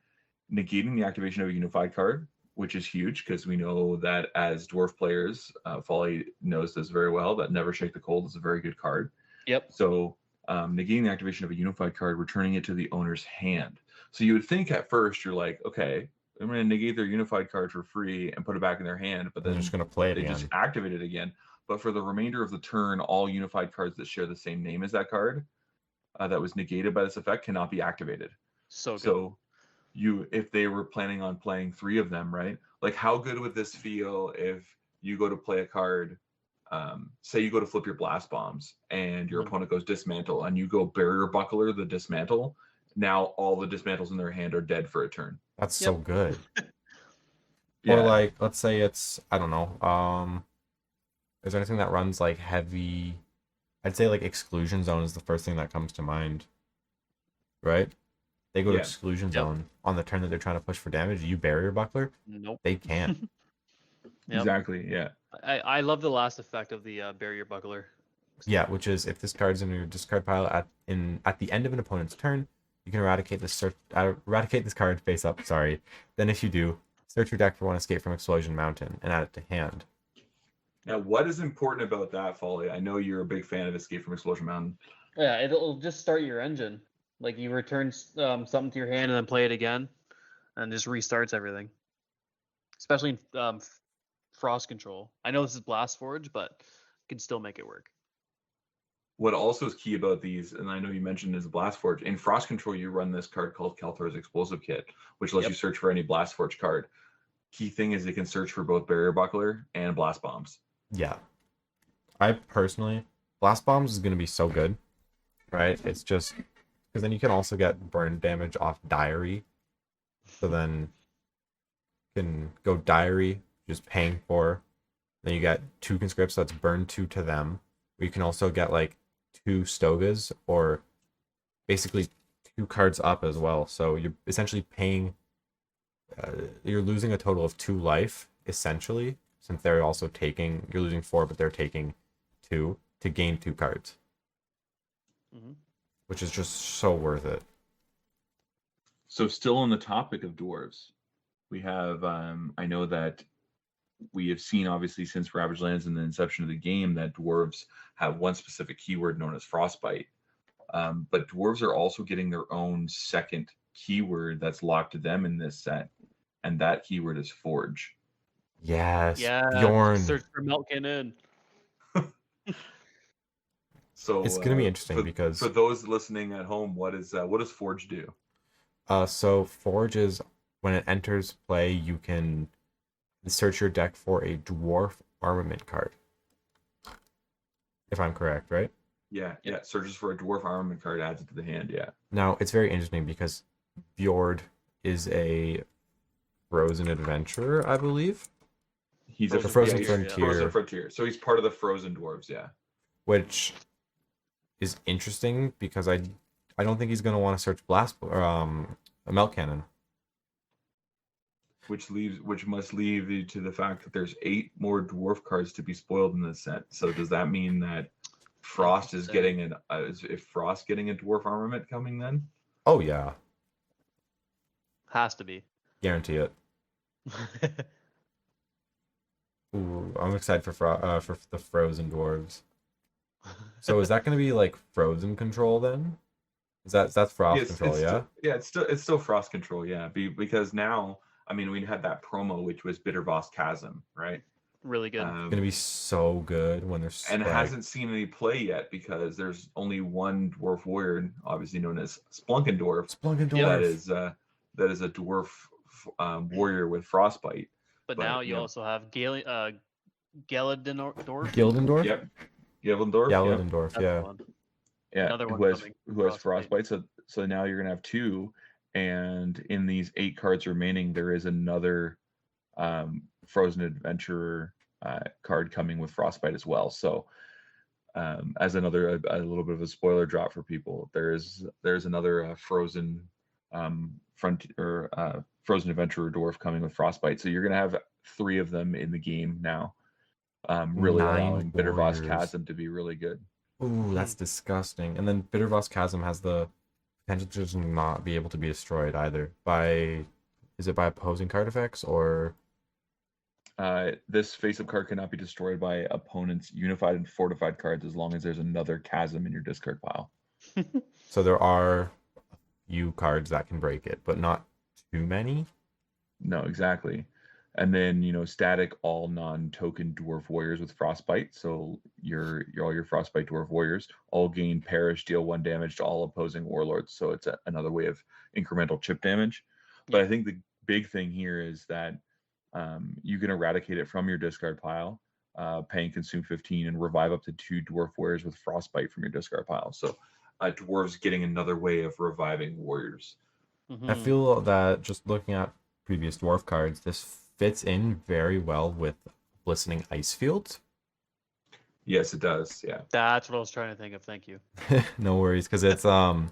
negating the activation of a unified card, which is huge because we know that as dwarf players, Folly knows this very well. That Never Shake the Cold is a very good card. Yep. So negating the activation of a unified card, returning it to the owner's hand. So you would think at first you're like, okay, I'm going to negate their unified card for free and put it back in their hand, but They're then just gonna play it they again. just activate it again. But for the remainder of the turn, all unified cards that share the same name as that card that was negated by this effect cannot be activated. So good. So if they were planning on playing three of them, right? Like how good would this feel if you go to play a card, say you go to flip your blast bombs and your Mhm. opponent goes dismantle and you go barrier buckler the dismantle, now all the dismantles in their hand are dead for a turn. That's Yep. so good. Yeah. Or like, let's say it's I don't know. Is there anything that runs like heavy? I'd say like Exclusion Zone is the first thing that comes to mind. Right? They go to Yeah. Exclusion Yep. Zone on the turn that they're trying to push for damage. You Barrier Buckler, Nope. they can't. Yep. Exactly. Yeah. I love the last effect of the barrier buckler. Yeah, which is if this card's in your discard pile at the end of an opponent's turn, you can eradicate this card face up. Sorry. Then if you do, search your deck for one Escape from Explosion Mountain and add it to hand. Now, what is important about that, Folly? I know you're a big fan of Escape from Explosion Mountain. Yeah, it'll just start your engine. Like you return something to your hand and then play it again, and just restarts everything. Especially in frost control. I know this is Blast Forge, but can still make it work. What also is key about these, and I know you mentioned is Blastforge. In Frost Control, you run this card called Kalthor's Explosive Kit, which lets Yep. you search for any Blastforge card. Key thing is it can search for both Barrier Buckler and Blast Bombs. Yeah. I personally, Blast Bombs is going to be so good, right? It's just because then you can also get burn damage off Diary. So then you can go Diary, just paying for. Then you get 2 conscripts, that's burn 2 to them. Or you can also get like 2 Stogas or basically 2 cards up as well. So you're essentially paying, you're losing a total of 2 life, essentially, since they're also taking, you're losing 4, but they're taking 2 to gain 2 cards, Mhm. which is just so worth it. So, still on the topic of dwarves, we have, I know that we have seen, obviously, since Ravaged Lands and the inception of the game, that dwarves have one specific keyword known as Frostbite. But dwarves are also getting their own second keyword that's locked to them in this set, and that keyword is Forge. Yes, Yeah. Bjorn. Search for Melkin in. So It's gonna be interesting because for those listening at home, what does Forge do? so Forge is when it enters play, you can search your deck for a dwarf armament card. If I'm correct, right? Yeah, searches for a dwarf armament card, adds it to the hand. Yeah. Now it's very interesting because Fjord is a frozen adventurer, I believe, He's Frozen a Frozen Frontier, yeah. Frontier, Frozen Frontier. So he's part of the Frozen Dwarves. Yeah. which is interesting because I don't think he's gonna want to search blast or a melt cannon. Which must leave you to the fact that there's 8 more dwarf cards to be spoiled in this set. So does that mean that Frost is getting if Frost getting a dwarf armament coming then? Oh yeah, Has to be. guarantee it. Ooh, I'm excited for the frozen dwarves. So is that going to be like frozen control then? That's frost control, yeah? It's still Frost control, yeah. Because now, I mean, we had that promo which was Bitterboss Chasm, right? Really good. It's gonna be so good when there's And it hasn't seen any play yet because there's only one dwarf warrior, obviously known as Splunkendorf. Splunkendorf. That is a dwarf warrior with frostbite. But now you also have Gildendorf. Gildendorf? Yep. Gildendorf. Gildendorf, That's yeah. the one. Yeah. Another one Who has frostbite. frostbite. So now you're gonna have 2, and in these 8 cards remaining, there is another Frozen Adventurer card coming with frostbite as well. So as a little bit of a spoiler drop for people, there's another Frozen Frozen Adventurer dwarf coming with frostbite. So you're gonna have 3 of them in the game now. Really 9 allowing Bitterboss warriors. Chasm to be really good. Ooh, that's disgusting. And then Bitterboss Chasm has the potential to just not be able to be destroyed either is it by opposing card effects or This face-up card cannot be destroyed by opponents' unified and fortified cards as long as there's another chasm in your discard pile. so there are a few cards that can break it, but not too many? No, exactly. And then static all non-token dwarf warriors with frostbite. So all your frostbite dwarf warriors all gain perish, deal 1 damage to all opposing warlords. So it's another way of incremental chip damage. But I think the big thing here is that you can eradicate it from your discard pile, pay and consume 15, and revive up to 2 dwarf warriors with frostbite from your discard pile. So dwarves getting another way of reviving warriors. I feel that just looking at previous dwarf cards, this fits in very well with Glistening Ice Fields. Yes, it does. Yeah. That's what I was trying to think of. Thank you. No worries, because it's so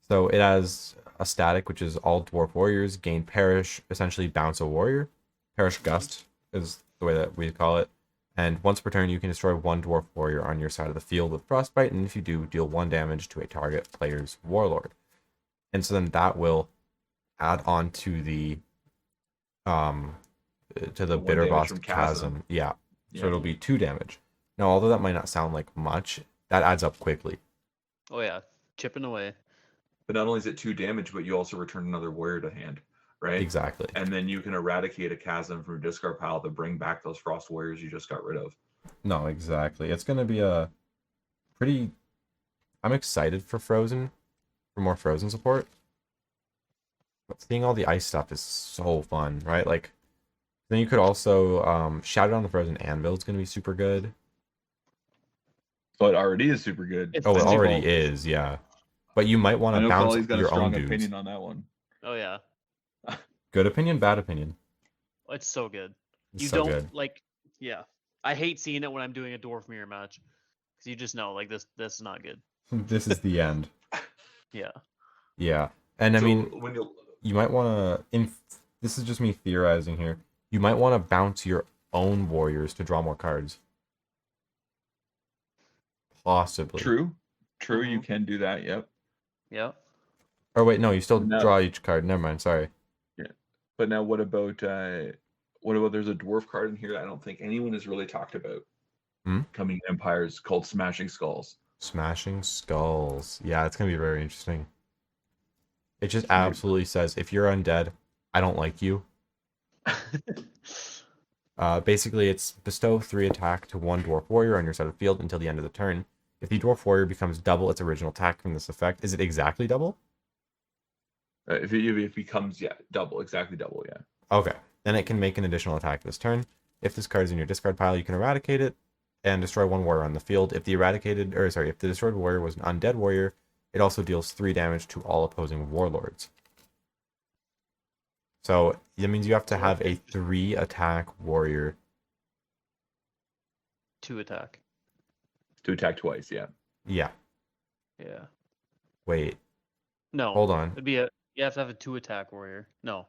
it has a static which is all dwarf warriors gain perish, essentially bounce a warrior. Perish Gust is the way that we call it. And once per turn, you can destroy 1 dwarf warrior on your side of the field with frostbite, and if you do, deal 1 damage to a target player's warlord. And so then that will add on to the Bitterboss Chasm. Yeah. So it'll be 2 damage. Now, although that might not sound like much, that adds up quickly. Oh yeah, chipping away. But not only is it 2 damage, but you also return another warrior to hand, right? Exactly. And then you can eradicate a chasm from your discard pile to bring back those frost warriors you just got rid of. No, exactly. It's going to be a pretty... I'm excited for more Frozen support. But seeing all the ice stuff is so fun, right? Like, then you could also Shadow on the Frozen Anvil is going to be super good. So it already is super good. It already is, yeah. But you might want to bounce Folly's got your a strong own opinion dudes. on that one. Oh yeah, Good opinion, bad opinion. it's so good. It's You so don't good. yeah. I hate seeing it when I'm doing a dwarf mirror match because you just know this is not good. This is the end. Yeah. Yeah. And I mean, when you might want to... This is just me theorizing here. You might want to bounce your own warriors to draw more cards. Possibly. True, you can do that. Yep. Yeah. Or wait, no, you still No. draw each card. Never mind, sorry. Yeah. But now what about there's a dwarf card in here that I don't think anyone has really talked about. Coming in Empires called Smashing Skulls. Smashing Skulls. Yeah, it's going to be very interesting. It just absolutely says, if you're undead, I don't like you. Basically, it's bestow 3 attack to 1 dwarf warrior on your side of the field until the end of the turn. If the dwarf warrior becomes double its original attack from this effect, is it exactly double? If it becomes exactly double, yeah. Okay. Then it can make an additional attack this turn. If this card is in your discard pile, you can eradicate it and destroy one warrior on the field. If the destroyed warrior was an undead warrior, it also deals 3 damage to all opposing warlords. So that means you have to have a 3 attack warrior. 2 attack. To attack twice, yeah. Yeah. Yeah. Wait. No. Hold on. It'd be you have to have a 2 attack warrior. No.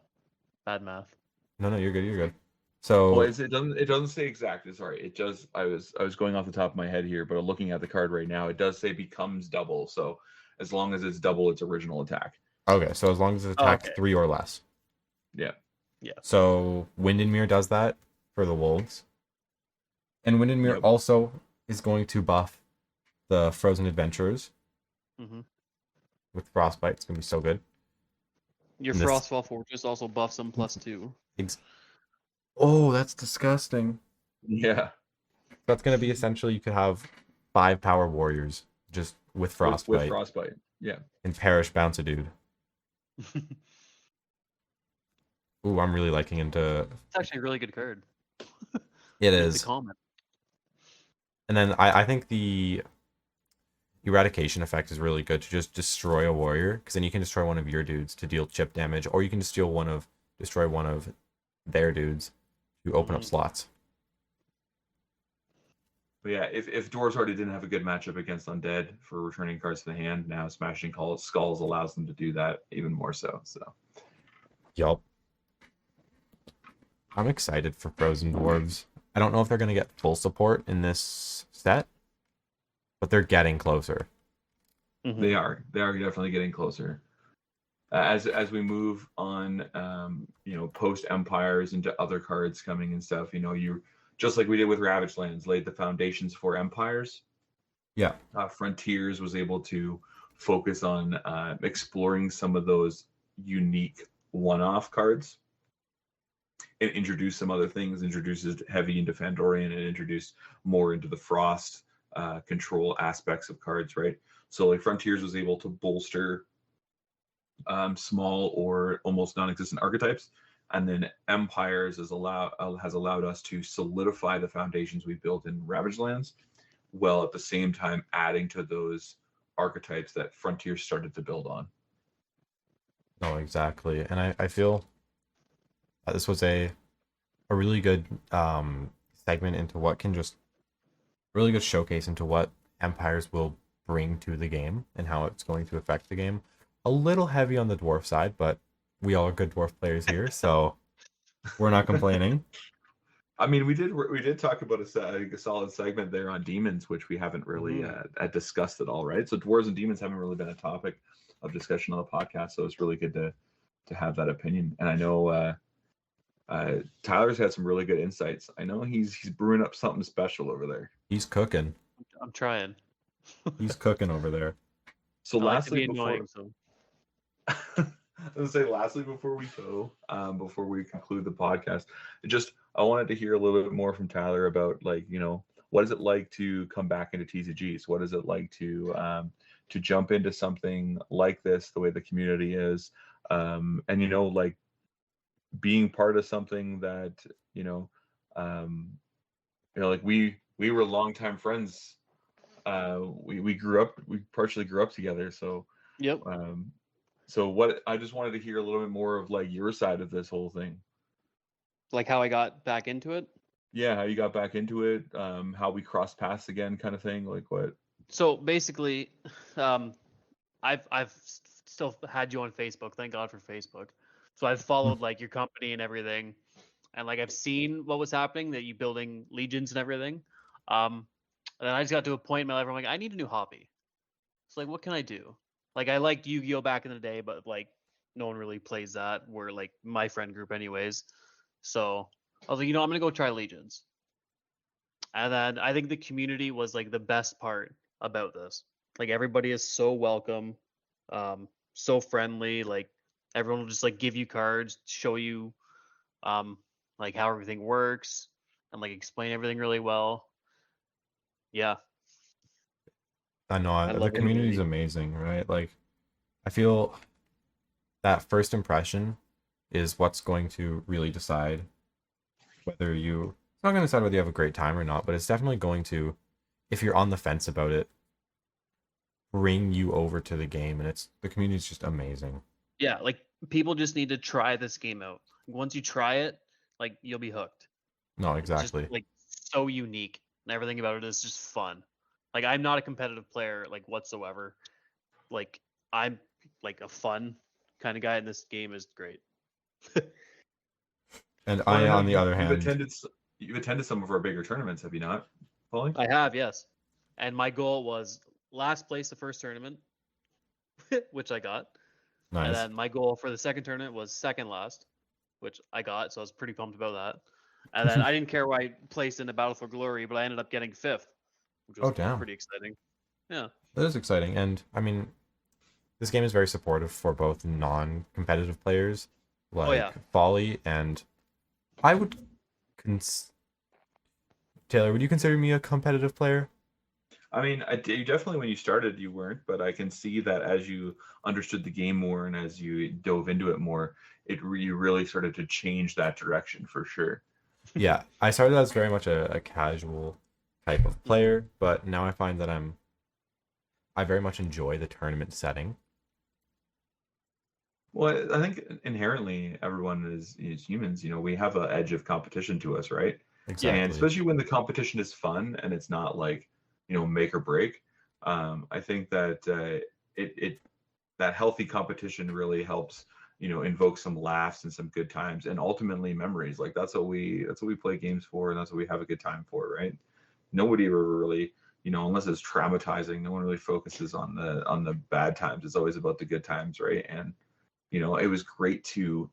Bad math. No, you're good. You're good. So well, it doesn't say exactly. Sorry, it does. I was going off the top of my head here, but looking at the card right now, it does say becomes double. So as long as it's double its original attack. Okay, so as long as it attacks 3 or less. Yeah. Yeah. So Wind and Mirror does that for the wolves, and Wind and Mirror also is going to buff the Frozen Adventurers with Frostbite. It's gonna be so good. Your Frostfall Fortress also buffs them +2. Oh, that's disgusting. Yeah. That's gonna be essentially you could have 5 power warriors just with Frostbite. With Frostbite, yeah. And Perish bounce a dude. Ooh, I'm really liking into. It's actually a really good card. It is. Comment. And then I think the eradication effect is really good to just destroy a warrior, because then you can destroy one of your dudes to deal chip damage, or you can destroy one of their dudes to open up slots. But yeah, if Dwarves already didn't have a good matchup against Undead for returning cards to the hand, now Smashing Skulls allows them to do that even more so. Yup. I'm excited for Frozen Dwarves. I don't know if they're going to get full support in this set, but they're getting closer. They are definitely getting closer. As we move on, post Empires into other cards coming and stuff, you just like we did with Ravaged Lands, laid the foundations for Empires. Yeah. Frontiers was able to focus on exploring some of those unique one-off cards and introduce some other things, introduces heavy into Fandorian and introduced more into the Frost control aspects of cards, right? So like Frontiers was able to bolster small or almost non-existent archetypes, and then Empires has allowed us to solidify the foundations we built in Ravaged Lands, while at the same time adding to those archetypes that Frontiers started to build on. No, exactly. And I feel this was a really good segment into what can just really good showcase into what Empires will bring to the game and how it's going to affect the game. A little heavy on the dwarf side, but we all are good dwarf players here, so we're not complaining. I mean, we did talk about a solid segment there on demons, which we haven't really discussed at all, right? So dwarves and demons haven't really been a topic of discussion on the podcast, so it's really good to have that opinion. And I know Tyler's had some really good insights. I know he's brewing up something special over there. He's cooking. I'm trying. He's cooking over there. So lastly, I was gonna say lastly before we go, before we conclude the podcast, I wanted to hear a little bit more from Tyler about what is it like to come back into TCGs? What is it like to jump into something like this, the way the community is, and being part of something that like we were longtime friends. We partially grew up together, so yep. So I just wanted to hear a little bit more of like your side of this whole thing. Like how I got back into it? Yeah, how you got back into it, how we crossed paths again, kind of thing. Like what? So basically, I've still had you on Facebook. Thank God for Facebook. So I've followed like your company and everything, and like I've seen what was happening, that you building legions and everything. And then I just got to a point in my life where I'm like, I need a new hobby. It's like, what can I do? Like I liked Yu-Gi-Oh back in the day, but like no one really plays that. We're like my friend group anyways. So I was like, I'm gonna go try Legions. And then I think the community was like the best part about this. Like everybody is so welcome, so friendly. Like everyone will just like give you cards, show you like how everything works, and like explain everything really well. Yeah. I know I the love the community is community. amazing, right? Like, I feel that first impression is what's going to really decide whether you. It's not going to decide whether you have a great time or not, but it's definitely going to, if you're on the fence about it, bring you over to the game, and the community is just amazing. Yeah, like people just need to try this game out. Once you try it, like you'll be hooked. No, It's just exactly. like so unique, and everything about it is just fun. Like I'm not a competitive player like whatsoever. Like I'm like a fun kind of guy, and this game is great. And Well, I I, know on the other you've hand, attended some of our bigger tournaments, have you not, Folly? I have, yes. And my goal was last place the first tournament, which I got. And nice. then my goal for the second tournament was second last, which I got, so I was pretty pumped about that. And then I didn't care where I placed in the Battle for Glory, but I ended up getting fifth, which Oh, was damn. pretty exciting. Yeah. That is exciting. And I mean, this game is very supportive for both non-competitive players Oh like yeah. Folly and I would cons- Taylor, would you consider me a competitive player? I mean, you definitely, when you started, you weren't, but I can see that as you understood the game more and as you dove into it more, you really started to change that direction for sure. Yeah, I started as very much a casual type of Mhm. player, but now I find that I very much enjoy the tournament setting. Well, I think inherently everyone is humans. You know, we have an edge of competition to us, right? Yeah. And Exactly. especially when the competition is fun and it's not like, make or break. I think that it that healthy competition really helps, invoke some laughs and some good times and ultimately memories. Like that's what we play games for, and that's what we have a good time for, right? Nobody ever really, unless it's traumatizing, no one really focuses on the bad times. It's always about the good times, right? And it was great to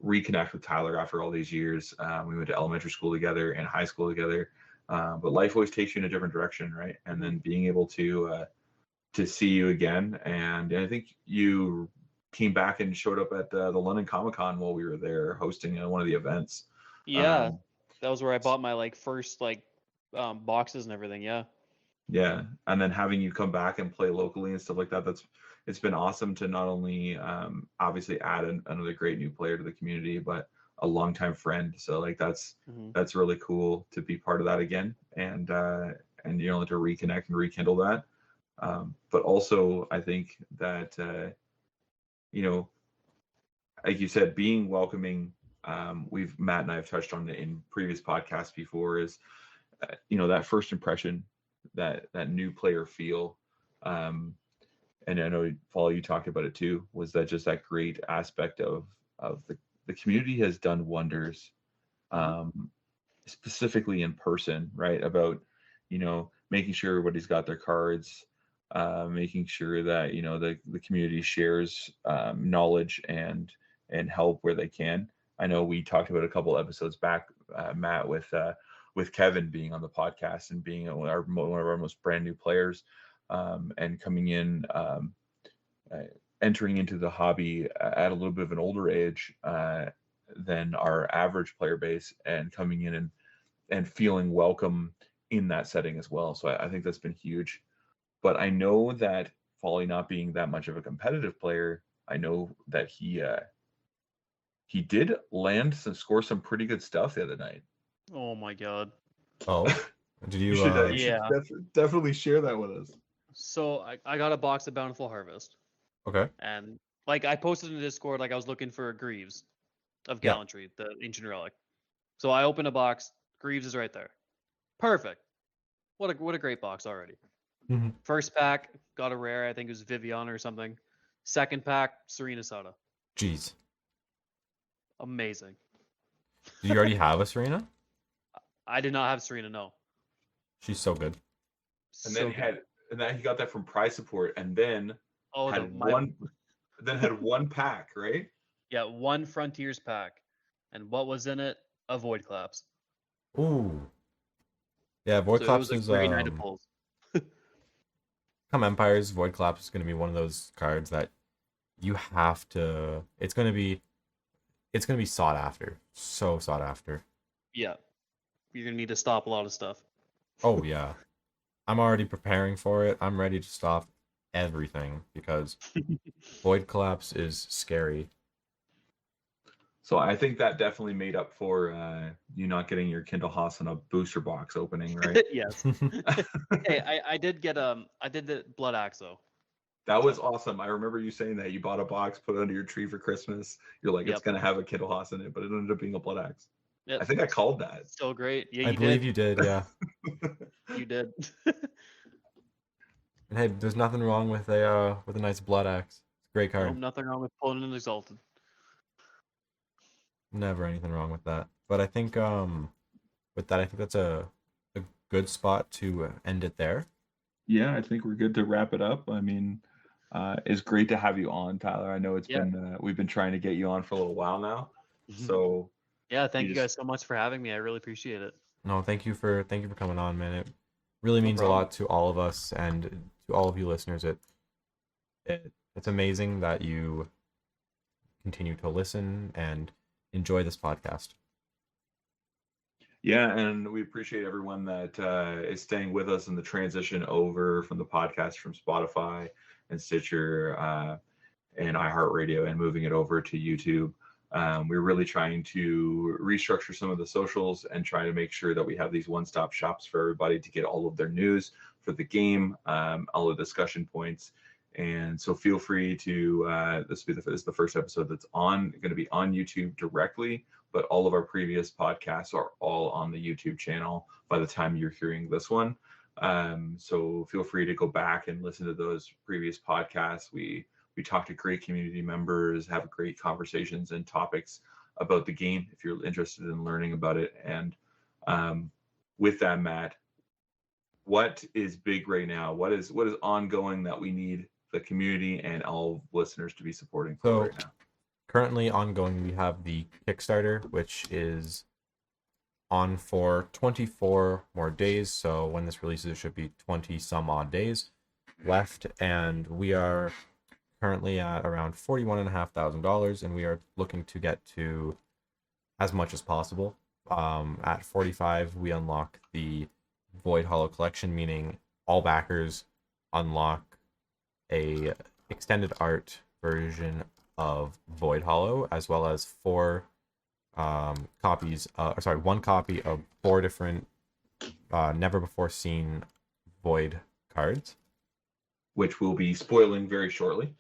reconnect with Tyler after all these years. We went to elementary school together and high school together, but life always takes you in a different direction, right? And then being able to see you again, and I think you came back and showed up at the London Comic Con while we were there hosting one of the events. Yeah. Um, That was where I bought my like first like boxes and everything. Yeah. Yeah, and then having you come back and play locally and stuff like that, it's been awesome to not only obviously add another great new player to the community, but a longtime friend. So like Hmm. that's really cool to be part of that again, and to reconnect and rekindle that. But also, I think that you know, like you said, being welcoming. We've Matt and I have touched on it in previous podcasts before. Is that first impression, that new player feel, um, and I know Paul, you talked about it too, was that just that great aspect of the community has done wonders, Hmm. um, specifically in person, right? About making sure everybody's got their cards, making sure that the community shares knowledge and help where they can. I know we talked about a couple episodes back, Matt, with Kevin being on the podcast and being one of our most brand new players, and coming in, uh, entering into the hobby at a little bit of an older age than our average player base, and coming in and feeling welcome in that setting as well. So I think that's been huge. But I know that Folly not being that much of a competitive player, I know that he did score some pretty good stuff the other night. Oh my god. Oh, did You you should Yeah. definitely share that with us. So I got a box of Bountiful Harvest, okay? and like I posted in the Discord, like I was looking for Greaves of Yeah. Gallantry, the ancient relic. So I open a box. Greaves is right there. Perfect. What a great box already. Hmm. First pack got a rare. I think it was Viviana or something. Second pack Serena Soda. Jeez. Amazing. Did you already have a Serena? I did not have Serena. No. She's so good. And then So good. he got that from prize support, and then Oh, had one pack, right? yeah, one Frontiers pack, and what was in it? A Void Collapse. Ooh. Yeah, Void So it Collapse was a is great night of pulls. come Empires, Void Collapse is gonna be one of those cards that you have to it's gonna be sought after. So sought after. Yeah, you're gonna need to stop a lot of stuff. Oh yeah. I'm already preparing for it. I'm ready to stop everything because Void Collapse is scary. So I think that definitely made up for you not getting your Kindle Hasana booster box opening, right? Yes. Hey, I did get I did the Blood Axe though. That was So, awesome. I remember you saying that you bought a box, put it under your tree for Christmas. You're like, it's yep. gonna have a Kindle Haas in it, but it ended up being a blood axe. I Yep. think I called that. So great. Yeah, I you believe did. you did, yeah. You did. And hey, there's nothing wrong with a nice blood axe. It's a great No, card. nothing wrong with pulling an Exalted. Never anything wrong with that. But I think with that, I think that's a good spot to end it there. Yeah, I think we're good to wrap it up. I mean, it's great to have you on, Tyler. I know it's Yeah. been we've been trying to get you on for a little while now. So Yeah, thank you you just guys so much for having me. I really appreciate it. No, thank you for coming on, man. It really No means a problem. lot to all of us and to all of you listeners. It's amazing that you continue to listen and enjoy this podcast. Yeah, and we appreciate everyone that is staying with us in the transition over from the podcast from Spotify and Stitcher and iHeartRadio and moving it over to YouTube. We're really trying to restructure some of the socials and try to make sure that we have these one-stop shops for everybody to get all of their news for the game, all the discussion points. And so feel free to this is the first episode that's going to be on YouTube directly, but all of our previous podcasts are all on the YouTube channel by the time you're hearing this one. So feel free to go back and listen to those previous podcasts. We talk to great community members, have great conversations and topics about the game if you're interested in learning about it. And with that, Matt, what is big right now? What is ongoing that we need the community and all listeners to be supporting for So right now? currently ongoing, we have the Kickstarter, which is on for 24 more days. So when this releases, it should be 20 some odd days left, and we are currently at around $41,500, and we are looking to get to as much as possible. At 45, we unlock the Void Hollow collection, meaning all backers unlock a extended art version of Void Hollow, as well as one copy of 4 different never before seen Void cards. Which we'll be spoiling very shortly.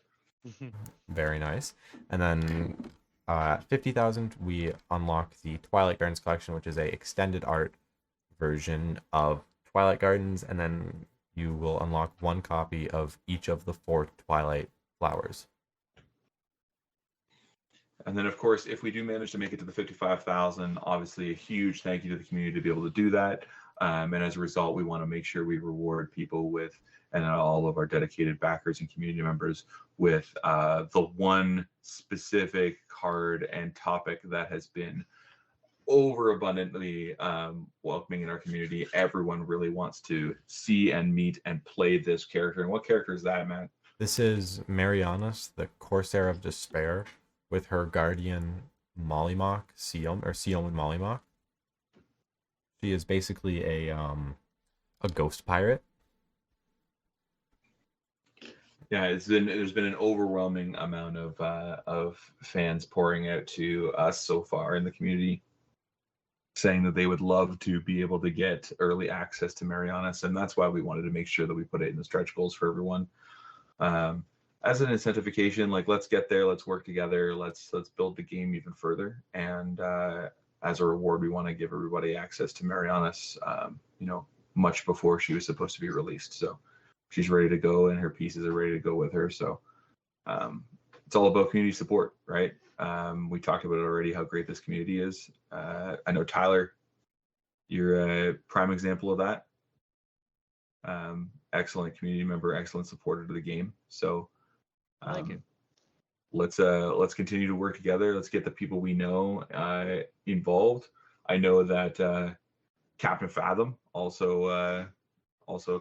Very nice. And then at 50,000, we unlock the Twilight Gardens collection, which is a extended art version of Twilight Gardens, and then you will unlock 1 copy of each of the 4 Twilight flowers. And then, of course, if we do manage to make it to the 55,000, obviously a huge thank you to the community to be able to do that. And as a result, we want to make sure we reward people with, and all of our dedicated backers and community members with the one specific card and topic that has been overabundantly welcoming in our community. Everyone really wants to see and meet and play this character. And what character is that, Matt? This is Marianas, the Corsair of Despair, with her guardian Mollymock, Seal with Mollymock. She is basically a ghost pirate. Yeah, there's been an overwhelming amount of fans pouring out to us so far in the community, saying that they would love to be able to get early access to Marianas, and that's why we wanted to make sure that we put it in the stretch goals for everyone. As an incentivification, like, let's get there, let's work together, let's build the game even further, and as a reward, we want to give everybody access to Marianas, much before she was supposed to be released. So she's ready to go, and her pieces are ready to go with her. So it's all about community support, right? We talked about it already, how great this community is. I know, Tyler, you're a prime example of that. Excellent community member, excellent supporter to the game. So Thank you. Let's continue to work together. Let's get the people we know involved. I know that Captain Fathom, also a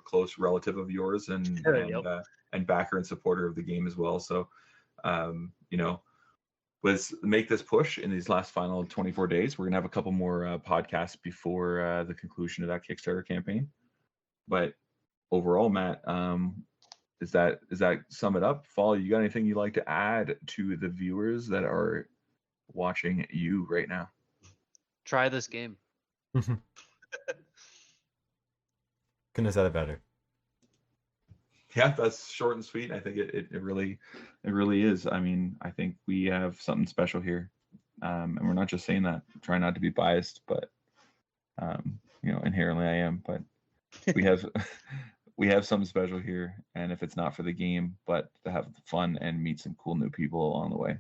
close relative of yours, and Yep. and backer and supporter of the game as well. So let's make this push in these last final 24 days. We're gonna have a couple more podcasts before the conclusion of that Kickstarter campaign, but overall, Matt, does that sum it up? Folly, you got anything you'd like to add to the viewers that are watching you right now? Try this game. Couldn't have said it better. Yeah, that's short and sweet. I think it really is. I mean, I think we have something special here, and we're not just saying that. Try not to be biased, but inherently I am. But we have we have something special here, and if it's not for the game, but to have fun and meet some cool new people along the way.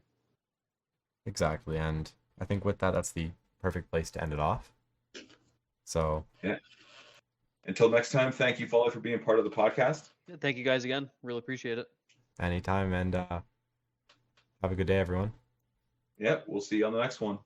Exactly, and I think with that, that's the perfect place to end it off. So yeah. Until next time, thank you, Folly, for being part of the podcast. Thank you guys again. Really appreciate it. Anytime, and have a good day, everyone. Yeah, we'll see you on the next one.